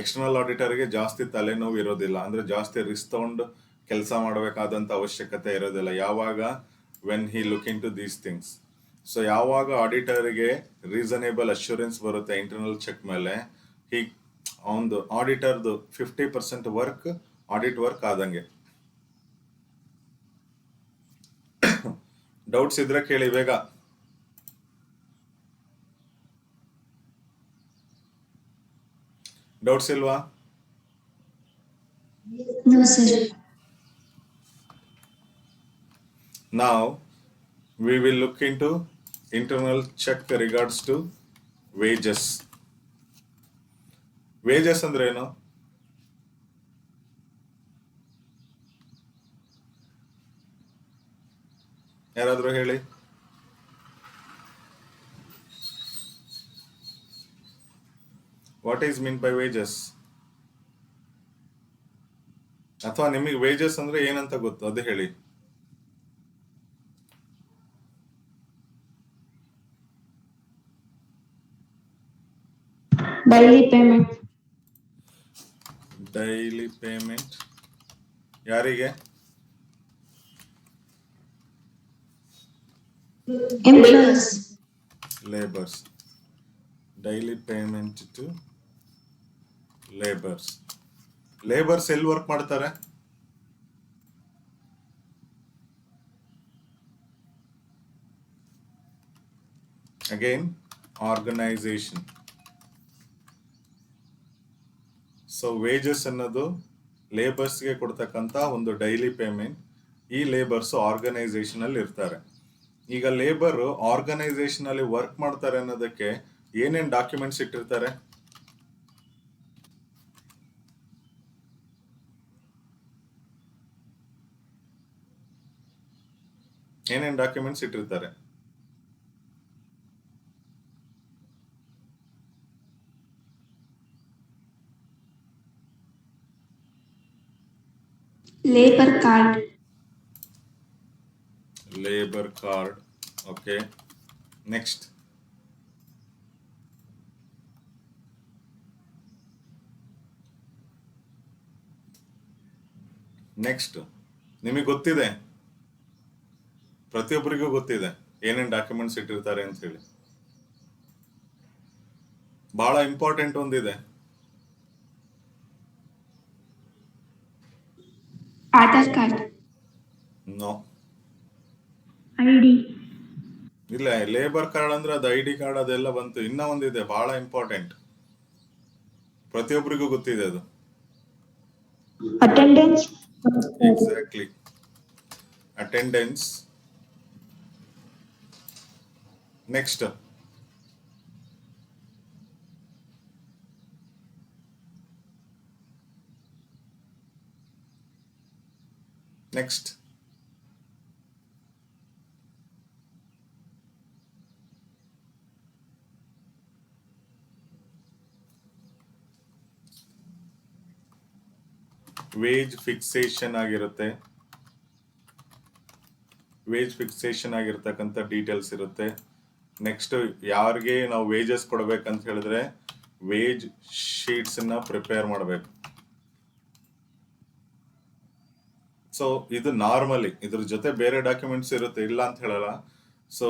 ಎಕ್ಸ್ಟರ್ನಲ್ ಆಡಿಟರ್ಗೆ ಜಾಸ್ತಿ ತಲೆನೋವು ಇರೋದಿಲ್ಲ, ಅಂದ್ರೆ ಜಾಸ್ತಿ ರಿಸ್ಕ್ ತಗೊಂಡು ಕೆಲಸ ಮಾಡಬೇಕಾದಂತ ಅವಶ್ಯಕತೆ ಇರೋದಿಲ್ಲ. ಯಾವಾಗ when he look into these things. So ಯಾವಾಗ ಆಡಿಟರ್ಗೆ ರೀಸನೇಬಲ್ ಅಶ್ಯೂರೆನ್ಸ್ ಬರುತ್ತೆ ಇಂಟರ್ನಲ್ ಚೆಕ್ ಮೇಲೆ, ಹಿ ಒಂದು ಆಡಿಟರ್ದು 50% ವರ್ಕ್ ಆಡಿಟ್ ವರ್ಕ್ ಆದಂಗೆ. ಡೌಟ್ಸ್ ಇದ್ರೆ ಕೇಳಿ ಬೇಗ. ಡೌಟ್ಸ್ ಇಲ್ವಾ? No, sir. Now we will look into internal check regards to wages. Wages ಅಂದ್ರೆ ಏನು? ಯಾರಾದ್ರೂ ಹೇಳಿ. What is mean by wages? ಅಥವಾ ನಿಮಗೆ ವೇಜಸ್ ಅಂದ್ರೆ ಏನಂತ ಗೊತ್ತು ಅದು ಹೇಳಿ. Daily payment. ಡೈಲಿ ಪೇಮೆಂಟ್ ಯಾರಿಗೆ? Employees. Labours. Daily payment to labours. Labours ಎಲ್ಲಿ ವರ್ಕ್ ಮಾಡ್ತಾರೆ? Again organisation. ಸೊ ವೇಜಸ್ ಅನ್ನೋದು ಲೇಬರ್ಸ್ಗೆ ಕೊಡ್ತಕ್ಕಂತ ಒಂದು ಡೈಲಿ ಪೇಮೆಂಟ್. ಈ ಲೇಬರ್ಸ್ ಆರ್ಗನೈಸೇಷನ್ ಅಲ್ಲಿ ಇರ್ತಾರೆ. ಈಗ ಲೇಬರ್ ಆರ್ಗನೈಸೇಷನ್ ಅಲ್ಲಿ ವರ್ಕ್ ಮಾಡ್ತಾರೆ ಅನ್ನೋದಕ್ಕೆ ಏನೇನ್ ಡಾಕ್ಯುಮೆಂಟ್ಸ್ ಇಟ್ಟಿರ್ತಾರೆ? ಏನೇನ್ ಡಾಕ್ಯುಮೆಂಟ್ಸ್ ಇಟ್ಟಿರ್ತಾರೆ? Labor card. Labor card. Okay. Next. Next, ನಿಮಗೆ ಗೊತ್ತಿದೆ, ಪ್ರತಿಯೊಬ್ಬರಿಗೂ ಗೊತ್ತಿದೆ ಏನೇನು ಡಾಕ್ಯುಮೆಂಟ್ಸ್ ಇಟ್ಟಿರ್ತಾರೆ ಅಂತ ಹೇಳಿ. ಬಹಳ ಇಂಪಾರ್ಟೆಂಟ್ ಒಂದಿದೆ, Aadhaar card. No ID. ಇಲ್ಲ, ಲೇಬರ್ ಕಾರ್ಡ್ ಅಂದ್ರೆ ಅದು ID ಕಾರ್ಡ್ ಅದೆಲ್ಲ ಬಂತು. ಇನ್ನ ಒಂದಿದೆ ಬಹಳ ಇಂಪಾರ್ಟೆಂಟ್, ಪ್ರತಿಯೊಬ್ಬರಿಗೂ ಗೊತ್ತಿದೆ ಅದು. Attendance. Exactly, attendance. Next, next wage fixation ಆಗಿರುತ್ತೆ. ವೇಜ್ ಫಿಕ್ಸೇಷನ್ ಆಗಿರ್ತಕ್ಕಂಥ ಡೀಟೇಲ್ಸ್ ಇರುತ್ತೆ. ನೆಕ್ಸ್ಟ್, ಯಾರಿಗೆ ನಾವು ವೇಜಸ್ ಕೊಡ್ಬೇಕಂತ ಹೇಳಿದ್ರೆ ವೇಜ್ ಶೀಟ್ಸ್ ನ ಪ್ರಿಪೇರ್ ಮಾಡಬೇಕು. ಸೊ ಇದು ನಾರ್ಮಲಿ ಇದ್ರ ಜೊತೆ ಬೇರೆ ಡಾಕ್ಯುಮೆಂಟ್ಸ್ ಇರುತ್ತೆ, ಇಲ್ಲ ಅಂತ ಹೇಳಲ್ಲ. ಸೊ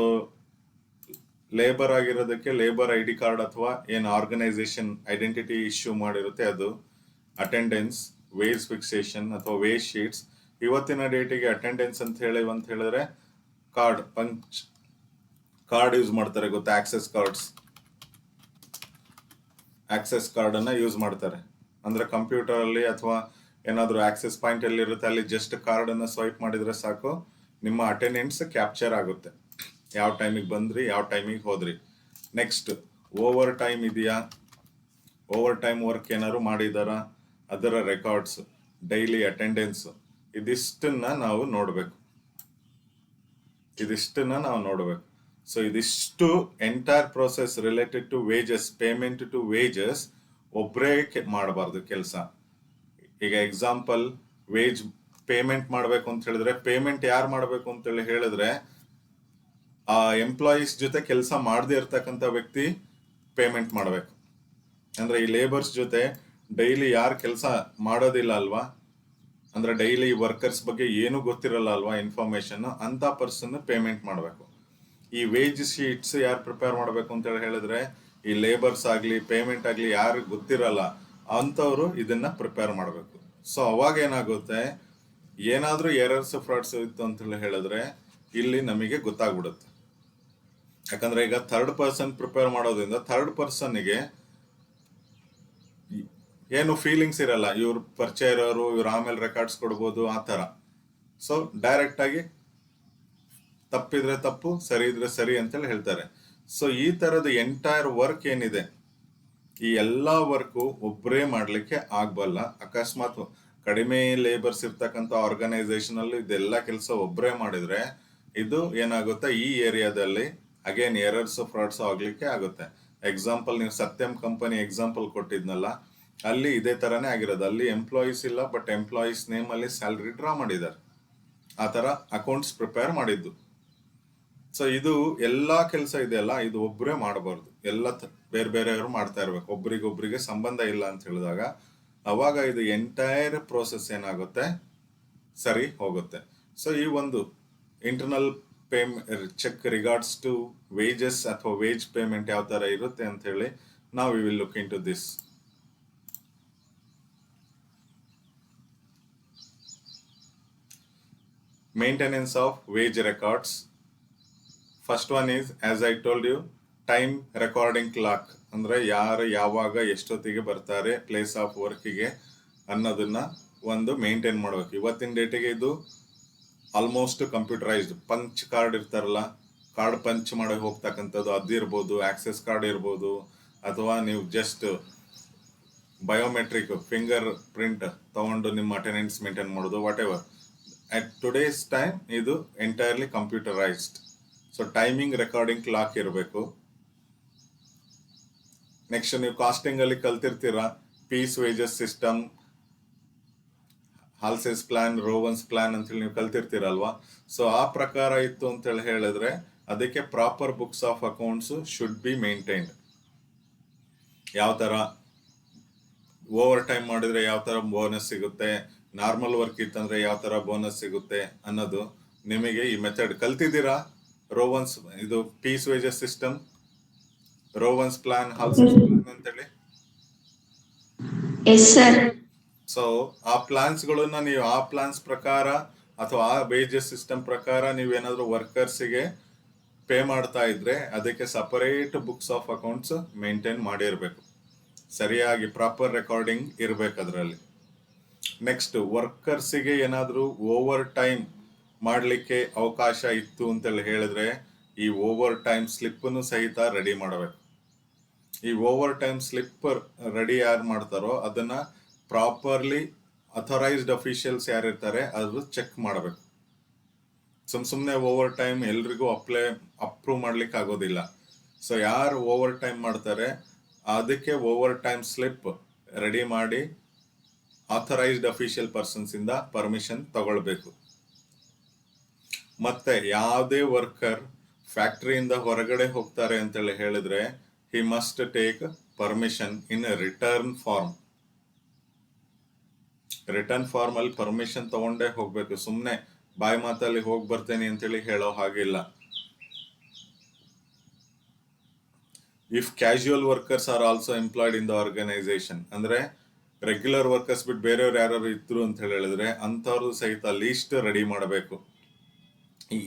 ಲೇಬರ್ ಆಗಿರೋದಕ್ಕೆ ಲೇಬರ್ ID ಕಾರ್ಡ್ ಅಥವಾ ಏನು ಆರ್ಗನೈಸೇಷನ್ ಐಡೆಂಟಿಟಿ ಇಶ್ಯೂ ಮಾಡಿರುತ್ತೆ ಅದು, ಅಟೆಂಡೆನ್ಸ್, ವೇಜ್ ಫಿಕ್ಸೇಷನ್ ಅಥವಾ ವೇಜ್ ಶೀಟ್ಸ್. ಇವತ್ತಿನ ಡೇಟಿಗೆ ಅಟೆಂಡೆನ್ಸ್ ಅಂತ ಹೇಳಿದ್ರೆ ಪಂಚ್ ಕಾರ್ಡ್ ಯೂಸ್ ಮಾಡ್ತಾರೆ, ಗೊತ್ತಾ? ಆಕ್ಸೆಸ್ ಕಾರ್ಡ್ ಅನ್ನ ಯೂಸ್ ಮಾಡ್ತಾರೆ. ಅಂದ್ರೆ ಕಂಪ್ಯೂಟರ್ ಅಲ್ಲಿ ಅಥವಾ ಏನಾದ್ರು ಆಕ್ಸೆಸ್ ಪಾಯಿಂಟ್ ಅಲ್ಲಿ ಇರುತ್ತೆ, ಅಲ್ಲಿ ಜಸ್ಟ್ ಕಾರ್ಡ್ ಅನ್ನ ಸ್ವೈಪ್ ಮಾಡಿದ್ರೆ ಸಾಕು, ನಿಮ್ಮ ಅಟೆಂಡೆನ್ಸ್ ಕ್ಯಾಪ್ಚರ್ ಆಗುತ್ತೆ, ಯಾವ ಟೈಮಿಗೆ ಬಂದ್ರಿ, ಯಾವ ಟೈಮಿಗೆ ಹೋದ್ರಿ. ನೆಕ್ಸ್ಟ್, ಓವರ್ ಟೈಮ್ ಇದೆಯಾ, ಓವರ್ ಟೈಮ್ ವರ್ಕ್ ಏನಾದ್ರು ಮಾಡಿದಾರಾ, ಅದರ ರೆಕಾರ್ಡ್ಸ್, ಡೈಲಿ ಅಟೆಂಡೆನ್ಸ್, ಇದಿಷ್ಟನ್ನ ನಾವು ನೋಡ್ಬೇಕು. ಸೊ ಇದಿಷ್ಟು entire process related to wages, payment to wages ಒಬ್ಬರೇ ಮಾಡಬಾರ್ದು ಕೆಲಸ. ಈಗ ಎಕ್ಸಾಂಪಲ್, ವೇಜ್ ಪೇಮೆಂಟ್ ಮಾಡಬೇಕು ಅಂತ ಹೇಳಿದ್ರೆ ಪೇಮೆಂಟ್ ಯಾರು ಮಾಡಬೇಕು ಅಂತ ಹೇಳಿದ್ರೆ ಆ ಎಂಪ್ಲಾಯೀಸ್ ಜೊತೆ ಕೆಲಸ ಮಾಡದೇ ಇರ್ತಕ್ಕಂಥ ವ್ಯಕ್ತಿ ಪೇಮೆಂಟ್ ಮಾಡಬೇಕು. ಅಂದ್ರೆ ಈ ಲೇಬರ್ಸ್ ಜೊತೆ ಡೈಲಿ ಯಾರು ಕೆಲಸ ಮಾಡೋದಿಲ್ಲ ಅಲ್ವಾ, ಅಂದ್ರೆ ಡೈಲಿ ವರ್ಕರ್ಸ್ ಬಗ್ಗೆ ಏನು ಗೊತ್ತಿರಲ್ಲ ಅಲ್ವಾ ಇನ್ಫಾರ್ಮೇಶನ್, ಅಂತ ಪರ್ಸನ್ ಪೇಮೆಂಟ್ ಮಾಡಬೇಕು. ಈ ವೇಜ್ ಶೀಟ್ಸ್ ಯಾರು ಪ್ರಿಪೇರ್ ಮಾಡಬೇಕು ಅಂತ ಹೇಳಿದ್ರೆ ಈ ಲೇಬರ್ಸ್ ಆಗ್ಲಿ ಪೇಮೆಂಟ್ ಆಗ್ಲಿ ಯಾರು ಗೊತ್ತಿರಲ್ಲ ಅಂತವ್ರು ಇದನ್ನ ಪ್ರಿಪೇರ್ ಮಾಡಬೇಕು. ಸೊ ಅವಾಗ ಏನಾಗುತ್ತೆ, ಏನಾದ್ರೂ ಎರರ್ಸ್ ಫ್ರಾಡ್ಸ್ ಇತ್ತು ಅಂತ ಹೇಳಿದ್ರೆ ಇಲ್ಲಿ ನಮಗೆ ಗೊತ್ತಾಗ್ಬಿಡುತ್ತೆ. ಯಾಕಂದ್ರೆ ಈಗ ಥರ್ಡ್ ಪರ್ಸನ್ ಪ್ರಿಪೇರ್ ಮಾಡೋದ್ರಿಂದ ಥರ್ಡ್ ಪರ್ಸನ್ಗೆ ಏನು ಫೀಲಿಂಗ್ಸ್ ಇರಲ್ಲ, ಇವ್ರು ಪರಿಚಯ ಇರೋರು, ಇವ್ರು ಆಮೇಲೆ ರೆಕಾರ್ಡ್ಸ್ ಕೊಡ್ಬೋದು, ಆ ತರ. ಸೊ ಡೈರೆಕ್ಟ್ ಆಗಿ ತಪ್ಪಿದ್ರೆ ತಪ್ಪು, ಸರಿ ಇದ್ರೆ ಸರಿ ಅಂತೇಳಿ ಹೇಳ್ತಾರೆ. ಸೊ ಈ ತರದ ಎಂಟೈರ್ ವರ್ಕ್ ಏನಿದೆ, ಈ ಎಲ್ಲಾ ವರ್ಕು ಒಬ್ಬರೇ ಮಾಡ್ಲಿಕ್ಕೆ ಆಗ್ಬಲ್ಲ. ಅಕಸ್ಮಾತ್ ಕಡಿಮೆ ಲೇಬರ್ಸ್ ಇರ್ತಕ್ಕಂಥ ಆರ್ಗನೈಸೇಷನ್ ಅಲ್ಲಿ ಇದೆಲ್ಲ ಕೆಲಸ ಒಬ್ಬರೇ ಮಾಡಿದ್ರೆ ಇದು ಏನಾಗುತ್ತೆ, ಈ ಏರಿಯಾದಲ್ಲಿ ಅಗೇನ್ ಎರರ್ಸ್ ಫ್ರಾಡ್ಸ್ ಆಗ್ಲಿಕ್ಕೆ ಆಗುತ್ತೆ. ಎಕ್ಸಾಂಪಲ್, ನೀವು ಸತ್ಯಂ ಕಂಪನಿ ಎಕ್ಸಾಂಪಲ್ ಕೊಟ್ಟಿದ್ನಲ್ಲ, ಅಲ್ಲಿ ಇದೇ ತರಾನೇ ಆಗಿರೋದು. ಅಲ್ಲಿ ಎಂಪ್ಲಾಯೀಸ್ ಇಲ್ಲ, ಬಟ್ ಎಂಪ್ಲಾಯೀಸ್ ನೇಮ್ ಅಲ್ಲಿ ಸ್ಯಾಲರಿ ಡ್ರಾ ಮಾಡಿದ್ದಾರೆ, ಆ ತರ ಅಕೌಂಟ್ಸ್ ಪ್ರಿಪೇರ್ ಮಾಡಿದ್ದು. ಸೊ ಇದು ಎಲ್ಲಾ ಕೆಲಸ ಇದೆಯಲ್ಲ, ಇದು ಒಬ್ಬರೇ ಮಾಡಬಾರ್ದು, ಎಲ್ಲ ಬೇರೆ ಬೇರೆಯವರು ಮಾಡ್ತಾ ಇರ್ಬೇಕು. ಒಬ್ರಿಗೊಬ್ರಿಗೆ ಸಂಬಂಧ ಇಲ್ಲ ಅಂತ ಹೇಳಿದಾಗ ಅವಾಗ ಇದು ಎಂಟೈರ್ ಪ್ರೋಸೆಸ್ ಏನಾಗುತ್ತೆ, ಸರಿ ಹೋಗುತ್ತೆ. ಸೊ ಈ ಒಂದು internal check regards to wages ಅಥವಾ ವೇಜ್ ಪೇಮೆಂಟ್ ಯಾವ ತರ ಇರುತ್ತೆ ಅಂತ ಹೇಳಿ ನಾವು we will look into this. Maintenance of wage records. First one is, as I told you, time recording clock. ಅಂದ್ರೆ ಯಾರು ಯಾವಾಗ ಎಷ್ಟೊತ್ತಿಗೆ ಬರ್ತಾರೆ ಪ್ಲೇಸ್ ಆಫ್ ವರ್ಕಿಗೆ ಅನ್ನೋದನ್ನ ಒಂದು ಮೇಂಟೈನ್ ಮಾಡ್ಬೇಕು. ಇವತ್ತಿನ ಡೇಟಿಗೆ ಇದು ಆಲ್ಮೋಸ್ಟ್ ಕಂಪ್ಯೂಟರೈಸ್ಡ್. ಪಂಚ್ ಕಾರ್ಡ್ ಇರ್ತಾರಲ್ಲ, ಕಾರ್ಡ್ ಪಂಚ್ ಮಾಡಿ ಹೋಗ್ತಕ್ಕಂಥದ್ದು, ಅದಿರ್ಬೋದು, ಆಕ್ಸೆಸ್ ಕಾರ್ಡ್ ಇರ್ಬೋದು, ಅಥವಾ ನೀವು ಜಸ್ಟ್ ಬಯೋಮೆಟ್ರಿಕ್ ಫಿಂಗರ್ ಪ್ರಿಂಟ್ ತಗೊಂಡು ನಿಮ್ಮ ಅಟೆಂಡೆನ್ಸ್ ಮೇಂಟೈನ್ ಮಾಡೋದು, whatever. At today's time ಇದು entirely computerised. So timing recording clock ಇರಬೇಕು. ನೆಕ್ಸ್ಟ್, ನೀವು ಕಾಸ್ಟಿಂಗ್ ಅಲ್ಲಿ ಕಲ್ತಿರ್ತೀರಾ, piece wages system, Halsey's plan, Rowan's plan ಅಂತೇಳಿ ನೀವು ಕಲ್ತಿರ್ತೀರಲ್ವಾ. ಸೊ ಆ ಪ್ರಕಾರ ಇತ್ತು ಅಂತ ಹೇಳಿದ್ರೆ ಅದಕ್ಕೆ proper books of accounts should be maintained. ಯಾವ ತರ ಓವರ್ ಟೈಮ್ ಮಾಡಿದ್ರೆ ಯಾವ ತರ ಬೋನಸ್ ಸಿಗುತ್ತೆ, ನಾರ್ಮಲ್ ವರ್ಕ್ ಇತ್ತಂದ್ರೆ ಯಾವ ತರ ಬೋನಸ್ ಸಿಗುತ್ತೆ ಅನ್ನೋದು ನಿಮಗೆ ಈ ಮೆಥಡ್ ಕಲ್ತಿದ್ದೀರಾ. ರೋವನ್ಸ್ ಇದು piece wages system, Rowan's plan, Halsey's plan ಅಂತೇಳಿ. Yes, sir. ಸೊ ಆ ಪ್ಲಾನ್ಸ್ಗಳನ್ನ ನೀವು ಆ ಪ್ಲಾನ್ಸ್ ಪ್ರಕಾರ ಅಥವಾ ಆ ವೇಜಸ್ ಸಿಸ್ಟಮ್ ಪ್ರಕಾರ ನೀವೇನಾದ್ರೂ ವರ್ಕರ್ಸಿಗೆ ಪೇ ಮಾಡ್ತಾ ಇದ್ರೆ ಅದಕ್ಕೆ separate books of accounts maintain ಮಾಡಿರ್ಬೇಕು, ಸರಿಯಾಗಿ ಪ್ರಾಪರ್ ರೆಕಾರ್ಡಿಂಗ್ ಇರ್ಬೇಕು ಅದರಲ್ಲಿ. ನೆಕ್ಸ್ಟ್, ವರ್ಕರ್ಸಿಗೆ ಏನಾದ್ರೂ ಓವರ್ ಟೈಮ್ ಮಾಡ್ಲಿಕ್ಕೆ ಅವಕಾಶ ಇತ್ತು ಅಂತೇಳಿ ಹೇಳಿದ್ರೆ ಈ ಓವರ್ ಟೈಮ್ ಸ್ಲಿಪ್ಪನ್ನು ಸಹಿತ ರೆಡಿ ಮಾಡಬೇಕು. ಈ ಓವರ್ ಟೈಮ್ ಸ್ಲಿಪ್ ರೆಡಿ ಯಾರು ಮಾಡ್ತಾರೋ ಅದನ್ನ ಪ್ರಾಪರ್ಲಿ ಅಥರೈಸ್ಡ್ ಅಫಿಷಿಯಲ್ಸ್ ಯಾರಿರ್ತಾರೆ ಅದು ಚೆಕ್ ಮಾಡಬೇಕು. ಸುಮ್ಮನೆ ಓವರ್ ಟೈಮ್ ಎಲ್ರಿಗೂ ಅಪ್ರೂವ್ ಮಾಡ್ಲಿಕ್ಕೆ ಆಗೋದಿಲ್ಲ. ಸೊ ಯಾರು ಓವರ್ ಟೈಮ್ ಮಾಡ್ತಾರೆ ಅದಕ್ಕೆ ಓವರ್ ಟೈಮ್ ಸ್ಲಿಪ್ ರೆಡಿ ಮಾಡಿ ಆಥರೈಸ್ಡ್ ಅಫಿಷಿಯಲ್ ಪರ್ಸನ್ಸ್ ಇಂದ ಪರ್ಮಿಷನ್ ತಗೊಳ್ಬೇಕು. ಮತ್ತೆ ಯಾವುದೇ ವರ್ಕರ್ ಫ್ಯಾಕ್ಟರಿಯಿಂದ ಹೊರಗಡೆ ಹೋಗ್ತಾರೆ ಅಂತೇಳಿ ಹೇಳಿದ್ರೆ he must take permission in a return form. Return form ಅಲ್ಲಿ ಪರ್ಮಿಷನ್ ತಗೊಂಡೇ ಹೋಗ್ಬೇಕು, ಸುಮ್ನೆ ಬಾಯಿ ಮಾತಲ್ಲಿ ಹೋಗಿ ಬರ್ತೇನೆ ಅಂತೇಳಿ ಹೇಳೋ ಹಾಗಿಲ್ಲ. If casual workers are also employed in the organisation, ಅಂದ್ರೆ ರೆಗ್ಯುಲರ್ ವರ್ಕರ್ಸ್ ಬಿಟ್ಟು ಬೇರೆಯವ್ರು ಯಾರು ಇದ್ರು ಅಂತ ಹೇಳಿದ್ರೆ ಅಂತವ್ರು ಸಹಿತ ಲೀಸ್ಟ್ ರೆಡಿ ಮಾಡಬೇಕು.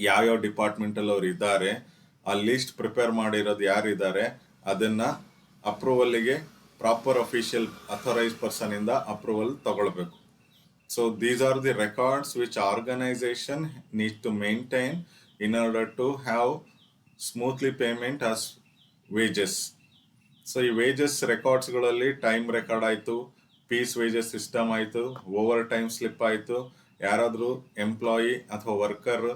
ಯಾವ್ಯಾವ ಡಿಪಾರ್ಟ್ಮೆಂಟ್ ಅಲ್ಲಿ ಅವ್ರು ಇದ್ದಾರೆ ಆ ಲೀಸ್ಟ್ ಪ್ರಿಪೇರ್ ಮಾಡಿರೋದು ಯಾರಿದ್ದಾರೆ ಅದನ್ನ ಅಪ್ರೂವಲ್ಗೆ ಪ್ರಾಪರ್ ಅಫಿಷಿಯಲ್ ಅಥರೈಸ್ ಪರ್ಸನ್ ಇಂದ ಅಪ್ರೂವಲ್ ತಗೊಳ್ಬೇಕು. So these are the records which organisation need to maintain in order to have smoothly payment as wages. So ಈ ವೇಜಸ್ ರೆಕಾರ್ಡ್ಸ್ಗಳಲ್ಲಿ ಟೈಮ್ ರೆಕಾರ್ಡ್ ಆಯಿತು, ಪೀಸ್ ವೇಜಸ್ ಸಿಸ್ಟಮ್ ಆಯಿತು, ಓವರ್ ಟೈಮ್ ಸ್ಲಿಪ್ ಆಯಿತು, ಯಾರಾದರೂ ಎಂಪ್ಲಾಯಿ ಅಥವಾ ವರ್ಕರ್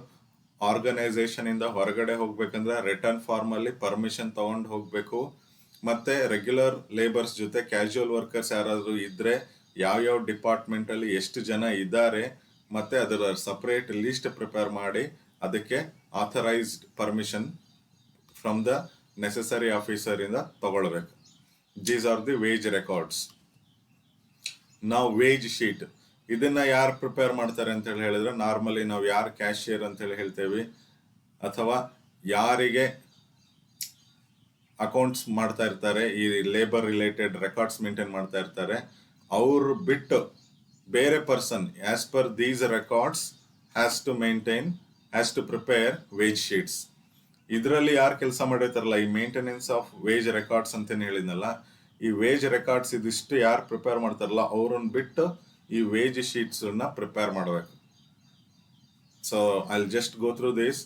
ಆರ್ಗನೈಸೇಷನ್ ಇಂದ ಹೊರಗಡೆ ಹೋಗ್ಬೇಕಂದ್ರೆ ರಿಟರ್ನ್ ಫಾರ್ಮ್ ಅಲ್ಲಿ ಪರ್ಮಿಷನ್ ತಗೊಂಡು ಹೋಗ್ಬೇಕು. ಮತ್ತೆ ರೆಗ್ಯುಲರ್ ಲೇಬರ್ಸ್ ಜೊತೆ ಕ್ಯಾಶುಯಲ್ ವರ್ಕರ್ಸ್ ಯಾರಾದರೂ ಇದ್ರೆ ಯಾವ್ಯಾವ ಡಿಪಾರ್ಟ್ಮೆಂಟ್ ಅಲ್ಲಿ ಎಷ್ಟು ಜನ ಇದ್ದಾರೆ ಮತ್ತೆ ಅದರ ಸಪರೇಟ್ ಲಿಸ್ಟ್ ಪ್ರಿಪೇರ್ ಮಾಡಿ ಅದಕ್ಕೆ authorised permission from the necessary officer ಇಂದ ತಗೊಳ್ಬೇಕು. These are the wage records. ನಾವು ವೇಜ್ ಶೀಟ್ ಇದನ್ನ ಯಾರು ಪ್ರಿಪೇರ್ ಮಾಡ್ತಾರೆ ಅಂತ ಹೇಳಿದ್ರೆ ನಾರ್ಮಲಿ ನಾವು ಯಾರು ಕ್ಯಾಶಿಯರ್ ಅಂತ ಹೇಳ್ತೇವೆ ಅಥವಾ ಯಾರಿಗೆ ಅಕೌಂಟ್ಸ್ ಮಾಡ್ತಾ ಇರ್ತಾರೆ ಈ ಲೇಬರ್ ರಿಲೇಟೆಡ್ ರೆಕಾರ್ಡ್ಸ್ ಮೇಂಟೈನ್ ಮಾಡ್ತಾ ಇರ್ತಾರೆ ಅವ್ರು ಬಿಟ್ಟು ಬೇರೆ person as per these records has to prepare wage sheets. ಇದರಲ್ಲಿ ಯಾರು ಕೆಲಸ ಮಾಡಿರ್ತಾರಲ್ಲ ಈ ಮೇಂಟೆನೆನ್ಸ್ ಆಫ್ ವೇಜ್ ರೆಕಾರ್ಡ್ಸ್ ಅಂತೇನು ಹೇಳಿದ್ನಲ್ಲ, ಈ ವೇಜ್ ರೆಕಾರ್ಡ್ಸ್ ಇದಿಷ್ಟು ಯಾರು ಪ್ರಿಪೇರ್ ಮಾಡ್ತಾರಲ್ಲ ಅವ್ರನ್ನ ಬಿಟ್ಟು ಈ ವೇಜ್ ಶೀಟ್ಸ್ ಪ್ರಿಪೇರ್ ಮಾಡಬೇಕು. So I just go through this.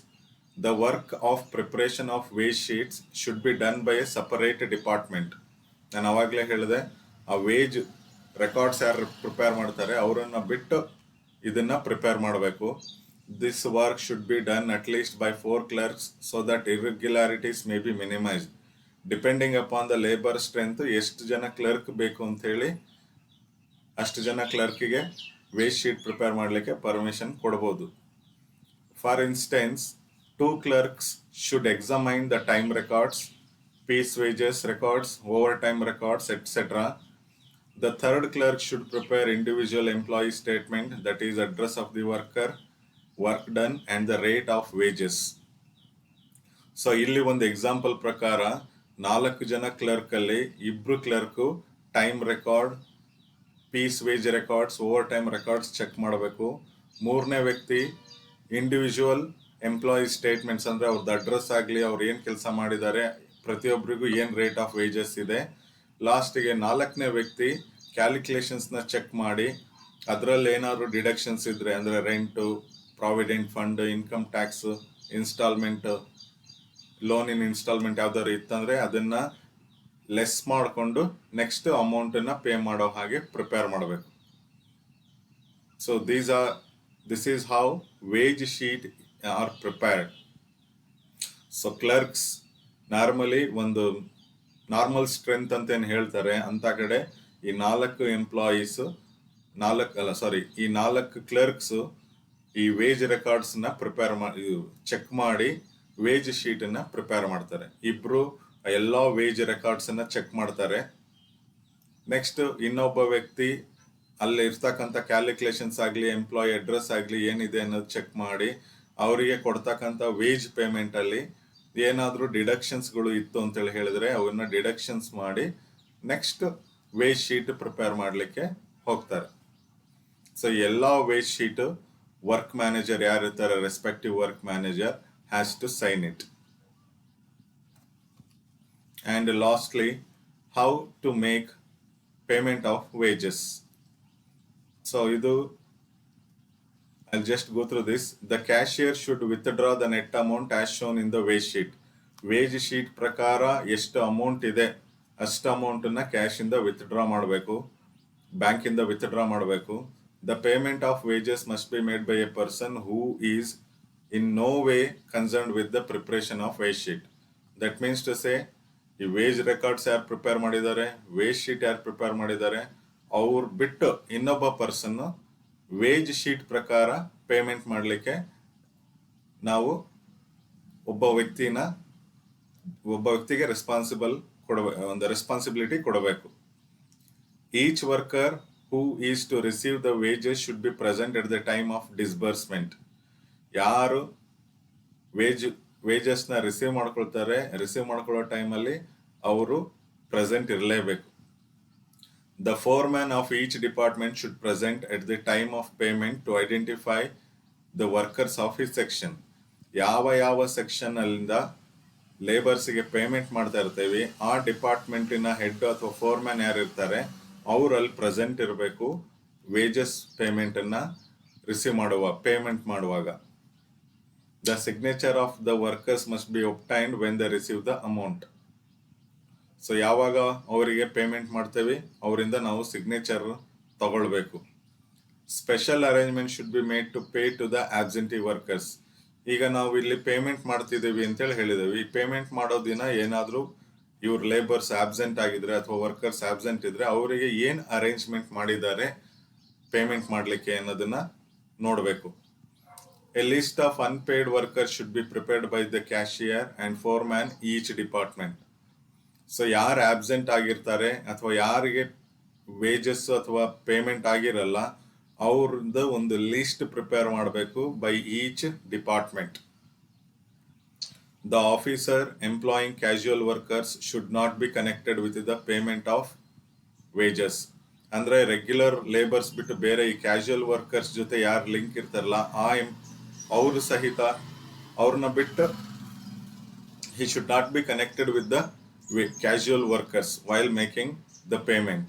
The work of preparation of wage sheets should be done by a separate department. ನಾನು ಅವಾಗಲೇ ಹೇಳಿದೆ ಆ ವೇಜ್ ರೆಕಾರ್ಡ್ಸ್ ಯಾರು ಪ್ರಿಪೇರ್ ಮಾಡ್ತಾರೆ ಅವರನ್ನ ಬಿಟ್ಟು ಇದನ್ನ ಪ್ರಿಪೇರ್ ಮಾಡಬೇಕು. This work should be done at least by 4 clerks so that irregularities may be minimized. Depending upon the labour strength ಎಷ್ಟು ಜನ ಕ್ಲರ್ಕ್ ಬೇಕು ಅಂತ ಹೇಳಿ ಅಷ್ಟು ಜನ ಕ್ಲರ್ಕಿಗೆ ವೇಜ್ ಶೀಟ್ ಪ್ರಿಪೇರ್ ಮಾಡಲಿಕ್ಕೆ ಪರ್ಮಿಷನ್ ಕೊಡ್ಬೋದು. For instance 2 clerks should examine the time records, piece wages records, overtime records, etc. The third clerk should prepare individual employee statement, that is address of the worker, work done and the rate of wages. So ಇಲ್ಲಿ ಒಂದು ಎಕ್ಸಾಂಪಲ್ ಪ್ರಕಾರ 4 ಜನ ಕ್ಲರ್ಕ್ ಅಲ್ಲಿ 2 clerk time record, piece wage records, over time records check ಮಾಡಬೇಕು. 3ನೇ ವ್ಯಕ್ತಿ ಇಂಡಿವಿಜುವಲ್ ಎಂಪ್ಲಾಯಿ ಸ್ಟೇಟ್ಮೆಂಟ್ಸ್ ಅಂದ್ರೆ ಅವ್ರದ್ದು ಅಡ್ರೆಸ್ ಆಗಲಿ ಅವ್ರು ಏನು ಕೆಲಸ ಮಾಡಿದ್ದಾರೆ ಪ್ರತಿಯೊಬ್ಬರಿಗೂ ಏನು ರೇಟ್ ಆಫ್ ವೇಜಸ್ ಇದೆ. ಲಾಸ್ಟಿಗೆ 4ನೇ ವ್ಯಕ್ತಿ ಕ್ಯಾಲ್ಕುಲೇಷನ್ಸ್ನ ಚೆಕ್ ಮಾಡಿ ಅದರಲ್ಲಿ ಏನಾದ್ರು ಡಿಡಕ್ಷನ್ಸ್ ಇದ್ರೆ ಅಂದ್ರೆ rent, provident fund, income tax, instalment, loan in instalment ಯಾವ್ದಾದ್ರು ಇತ್ತಂದ್ರೆ ಅದನ್ನ ಲೆಸ್ ಮಾಡಿಕೊಂಡು ನೆಕ್ಸ್ಟ್ ಅಮೌಂಟನ್ನ ಪೇ ಮಾಡೋ ಹಾಗೆ ಪ್ರಿಪೇರ್ ಮಾಡಬೇಕು. So this is how wage sheet are prepared. So clerks normally ಒಂದು ನಾರ್ಮಲ್ ಸ್ಟ್ರೆಂತ್ ಅಂತ ಏನು ಹೇಳ್ತಾರೆ ಅಂತ ಕಡೆ ಈ 4 ಎಂಪ್ಲಾಯೀಸ್ ಈ 4 ಕ್ಲರ್ಕ್ಸ್ ಈ ವೇಜ್ ರೆಕಾರ್ಡ್ಸ್ನ ಪ್ರಿಪೇರ್ ಚೆಕ್ ಮಾಡಿ ವೇಜ್ ಶೀಟನ್ನು ಪ್ರಿಪೇರ್ ಮಾಡ್ತಾರೆ. 2 ಎಲ್ಲ ವೇಜ್ ರೆಕಾರ್ಡ್ಸನ್ನು ಚೆಕ್ ಮಾಡ್ತಾರೆ. ನೆಕ್ಸ್ಟ್ ಇನ್ನೊಬ್ಬ ವ್ಯಕ್ತಿ ಅಲ್ಲಿ ಇರ್ತಕ್ಕಂಥ ಕ್ಯಾಲ್ಕುಲೇಷನ್ಸ್ ಆಗಲಿ ಎಂಪ್ಲಾಯ್ ಅಡ್ರೆಸ್ ಆಗಲಿ ಏನಿದೆ ಅನ್ನೋದು ಚೆಕ್ ಮಾಡಿ ಅವರಿಗೆ ಕೊಡ್ತಕ್ಕಂಥ ವೇಜ್ ಪೇಮೆಂಟಲ್ಲಿ ಏನಾದರೂ ಡಿಡಕ್ಷನ್ಸ್ಗಳು ಇತ್ತು ಅಂತೇಳಿ ಹೇಳಿದ್ರೆ ಅವನ್ನ ಡಿಡಕ್ಷನ್ಸ್ ಮಾಡಿ ನೆಕ್ಸ್ಟ್ ವೇಜ್ ಶೀಟ್ ಪ್ರಿಪೇರ್ ಮಾಡಲಿಕ್ಕೆ ಹೋಗ್ತಾರೆ. ಸೊ ಎಲ್ಲ ವೇಜ್ ಶೀಟ್ ವರ್ಕ್ ಮ್ಯಾನೇಜರ್ ಯಾರಿರ್ತಾರೆ, respective work manager has to sign it. And lastly, how to make payment of wages. So ಇದು I'll just go through this. The cashier should withdraw the net amount as shown in the wage sheet. Wage sheet ಪ್ರಕಾರ ಎಷ್ಟು ಅಮೌಂಟ್ ಇದೆ ಅಷ್ಟು ಅಮೌಂಟನ್ನು ಕ್ಯಾಶಿಂದ ವಿತ್ಡ್ರಾ ಮಾಡಬೇಕು, ಬ್ಯಾಂಕಿಂದ ವಿತ್ಡ್ರಾ ಮಾಡಬೇಕು. The payment of wages must be made by a person who is in no way concerned with the preparation of wage sheet. That means to say, ಈ ವೇಜ್ ರೆಕಾರ್ಡ್ಸ್ ಯಾರು ಪ್ರಿಪೇರ್ ಮಾಡಿದ್ದಾರೆ, ವೇಜ್ ಶೀಟ್ ಯಾರು ಪ್ರಿಪೇರ್ ಮಾಡಿದ್ದಾರೆ, ಅವ್ರು ಬಿಟ್ಟು ಇನ್ನೊಬ್ಬ ಪರ್ಸನ್ನು ವೇಜ್ ಶೀಟ್ ಪ್ರಕಾರ ಪೇಮೆಂಟ್ ಮಾಡಲಿಕ್ಕೆ ನಾವು ಒಬ್ಬ ವ್ಯಕ್ತಿಗೆ ಒಂದು ರೆಸ್ಪಾನ್ಸಿಬಿಲಿಟಿ ಕೊಡಬೇಕು. Each worker who is to receive the wages should be present at the time of disbursement. ಯಾರು ವೇಜಸ್ನ ರಿಸೀವ್ ಮಾಡ್ಕೊಳ್ಳೋ ಟೈಮಲ್ಲಿ ಅವರು ಪ್ರೆಸೆಂಟ್ ಇರಲೇಬೇಕು. The foreman of each department should present at the time of payment to identify the workers of his section. ಯಾವ ಸೆಕ್ಷನ್ ಅಲ್ಲಿಂದ ಲೇಬರ್ಸ್ಗೆ ಪೇಮೆಂಟ್ ಮಾಡ್ತಾ ಇರ್ತೇವೆ ಆ ಡಿಪಾರ್ಟ್ಮೆಂಟಿನ ಹೆಡ್ ಅಥವಾ ಫೋರ್ಮ್ಯಾನ್ ಯಾರು ಇರ್ತಾರೆ ಅವರಲ್ಲಿ ಪ್ರೆಸೆಂಟ್ ಇರಬೇಕು ವೇಜಸ್ ಪೇಮೆಂಟನ್ನು ಪೇಮೆಂಟ್ ಮಾಡುವಾಗ. The signature of the workers must be obtained when the receive the amount. So ಯಾವಾಗ ಅವರಿಗೆ ಪೇಮೆಂಟ್ ಮಾಡ್ತೇವೆ ಅವರಿಂದ ನಾವು ಸಿಗ್ನೇಚರ್ ತಗೊಳ್ಬೇಕು. Special arrangement should be made to pay to the absentee workers. ಈಗ ನಾವು ಇಲ್ಲಿ ಪೇಮೆಂಟ್ ಮಾಡ್ತಿದ್ದೀವಿ ಅಂತೇಳಿ ಹೇಳಿದ್ದೇವೆ. ಈ ಪೇಮೆಂಟ್ ಮಾಡೋ ದಿನ ಏನಾದರೂ ಇವ್ರ ಲೇಬರ್ಸ್ ಆಬ್ಸೆಂಟ್ ಆಗಿದ್ರೆ ಅಥವಾ ವರ್ಕರ್ಸ್ ಆಬ್ಸೆಂಟ್ ಇದ್ರೆ ಅವರಿಗೆ ಏನು ಅರೇಂಜ್ಮೆಂಟ್ ಮಾಡಿದ್ದಾರೆ ಪೇಮೆಂಟ್ ಮಾಡಲಿಕ್ಕೆ ಅನ್ನೋದನ್ನ ನೋಡಬೇಕು. A list of unpaid workers should be prepared by the cashier and ಫೋರ್ಮ್ಯಾನ್ each department. So ಯಾರು ಆಬ್ಸೆಂಟ್ ಆಗಿರ್ತಾರೆ ಅಥವಾ ಯಾರಿಗೆ ವೇಜಸ್ ಅಥವಾ ಪೇಮೆಂಟ್ ಆಗಿರಲ್ಲ ಅವ್ರದ್ದು ಒಂದು ಲಿಸ್ಟ್ ಪ್ರಿಪೇರ್ ಮಾಡಬೇಕು by each department. The officer employing casual workers should not be connected with the payment of wages. ಅಂದರೆ ರೆಗ್ಯುಲರ್ ಲೇಬರ್ಸ್ ಬಿಟ್ಟು ಬೇರೆ ಈ ಕ್ಯಾಶುಯಲ್ ವರ್ಕರ್ಸ್ ಜೊತೆ ಯಾರು ಲಿಂಕ್ ಇರ್ತಾರಲ್ಲ ಅವರು ಸಹಿತ ಅವ್ರನ್ನ ಬಿಟ್ಟು he should not be connected with the casual workers while making the payment.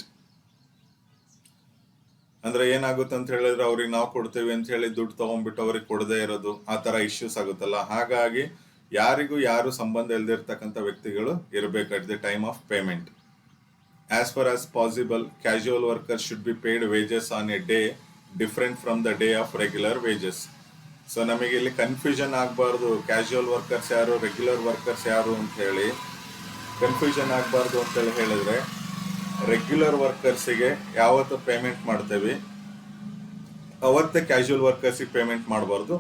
ಅಂದ್ರೆ ಏನಾಗುತ್ತೆ ಅಂತ ಹೇಳಿದ್ರೆ ಅವ್ರಿಗೆ ನಾವು ಕೊಡ್ತೇವೆ ಅಂತ ಹೇಳಿ ದುಡ್ಡು ತಗೊಂಡ್ಬಿಟ್ಟು ಅವ್ರಿಗೆ ಕೊಡದೇ ಇರೋದು, ಆ ತರ ಇಶ್ಯೂಸ್ ಆಗುತ್ತಲ್ಲ. ಹಾಗಾಗಿ ಯಾರು ಸಂಬಂಧ ಇಲ್ದಿರ್ತಕ್ಕಂಥ ವ್ಯಕ್ತಿಗಳು ಇರಬೇಕು at the time of payment. As far as possible casual workers should be paid wages on A day different from the day of regular wages. So ನಮಗೆ ಇಲ್ಲಿ ಕನ್ಫ್ಯೂಷನ್ ಆಗಬಾರ್ದು, ಕ್ಯಾಶುಯಲ್ ವರ್ಕರ್ಸ್ ಯಾರು ರೆಗ್ಯುಲರ್ ವರ್ಕರ್ಸ್ ಯಾರು ಅಂತ ಹೇಳಿ ಕನ್ಫ್ಯೂಷನ್ ಆಗಬಾರ್ದು ಅಂತೇಳಿ ಹೇಳಿದ್ರೆ, ರೆಗ್ಯುಲರ್ ವರ್ಕರ್ಸಿಗೆ ಯಾವತ್ತು ಪೇಮೆಂಟ್ ಮಾಡ್ತೇವೆ ಅವತ್ತೇ ಕ್ಯಾಶುಯಲ್ ವರ್ಕರ್ಸಿಗೆ ಪೇಮೆಂಟ್ ಮಾಡಬಾರ್ದು.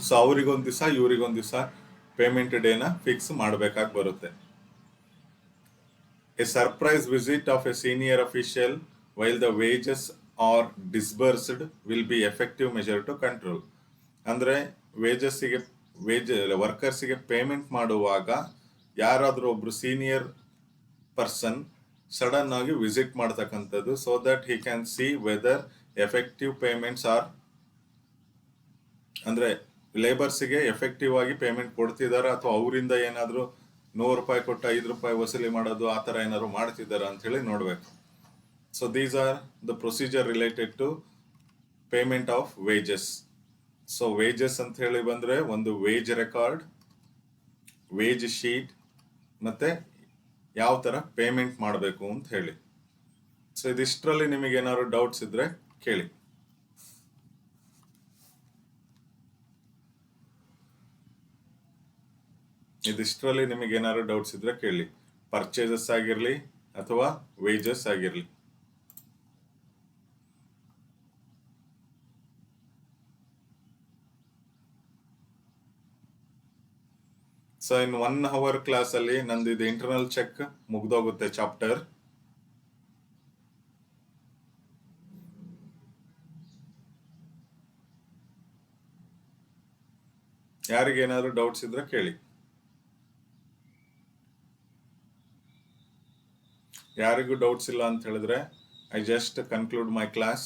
ಸೊ ಅವ್ರಿಗೊಂದು ದಿವಸ ಇವ್ರಿಗೊಂದು ದಿವಸ ಪೇಮೆಂಟ್ ಡೇನ ಫಿಕ್ಸ್ ಮಾಡಬೇಕಾಗಿ ಬರುತ್ತೆ. A surprise visit of a senior official while the wages are disbursed will be effective measure to control. ಅಂದರೆ ವರ್ಕರ್ಸಿಗೆ ಪೇಮೆಂಟ್ ಮಾಡುವಾಗ ಯಾರಾದರೂ ಒಬ್ರು ಸೀನಿಯರ್ ಪರ್ಸನ್ ಸಡನ್ ಆಗಿ ವಿಸಿಟ್ ಮಾಡ್ತಕ್ಕಂಥದ್ದು, so that he can see whether effective payments are, ಅಂದರೆ ಲೇಬರ್ಸಿಗೆ ಎಫೆಕ್ಟಿವ್ ಆಗಿ ಪೇಮೆಂಟ್ ಕೊಡ್ತಿದ್ದಾರೆ ಅಥವಾ ಅವರಿಂದ ಏನಾದರೂ ₹100 ಕೊಟ್ಟು ₹5 ವಸೂಲಿ ಮಾಡೋದು ಆ ಥರ ಏನಾದ್ರು ಮಾಡ್ತಿದ್ದಾರೆ ಅಂತ ಹೇಳಿ ನೋಡಬೇಕು. So these are the procedure related to payment of wages. So wages ಅಂತ ಹೇಳಿ ಬಂದರೆ ಒಂದು ವೇಜ್ ರೆಕಾರ್ಡ್, ವೇಜ್ ಶೀಟ್, ಮತ್ತೆ ಯಾವ ಥರ ಪೇಮೆಂಟ್ ಮಾಡಬೇಕು ಅಂತ ಹೇಳಿ. ಸೊ ಇದಿಷ್ಟರಲ್ಲಿ ನಿಮಗೆ ಏನಾದ್ರು ಡೌಟ್ಸ್ ಇದ್ರೆ ಕೇಳಿ. ಪರ್ಚೇಸಸ್ ಆಗಿರಲಿ ಅಥವಾ ವೇಜಸ್ ಆಗಿರಲಿ. ಸೊ ಇನ್ 1 hour ಕ್ಲಾಸಲ್ಲಿ ನಂದು ಇದು ಇಂಟರ್ನಲ್ ಚೆಕ್ ಮುಗ್ದೋಗುತ್ತೆ ಚಾಪ್ಟರ್. ಯಾರಿಗೇನಾದ್ರು ಡೌಟ್ಸ್ ಇದ್ರೆ ಕೇಳಿ. ಯಾರಿಗೂ ಡೌಟ್ಸ್ ಇಲ್ಲ ಅಂತ ಹೇಳಿದ್ರೆ I just conclude my class.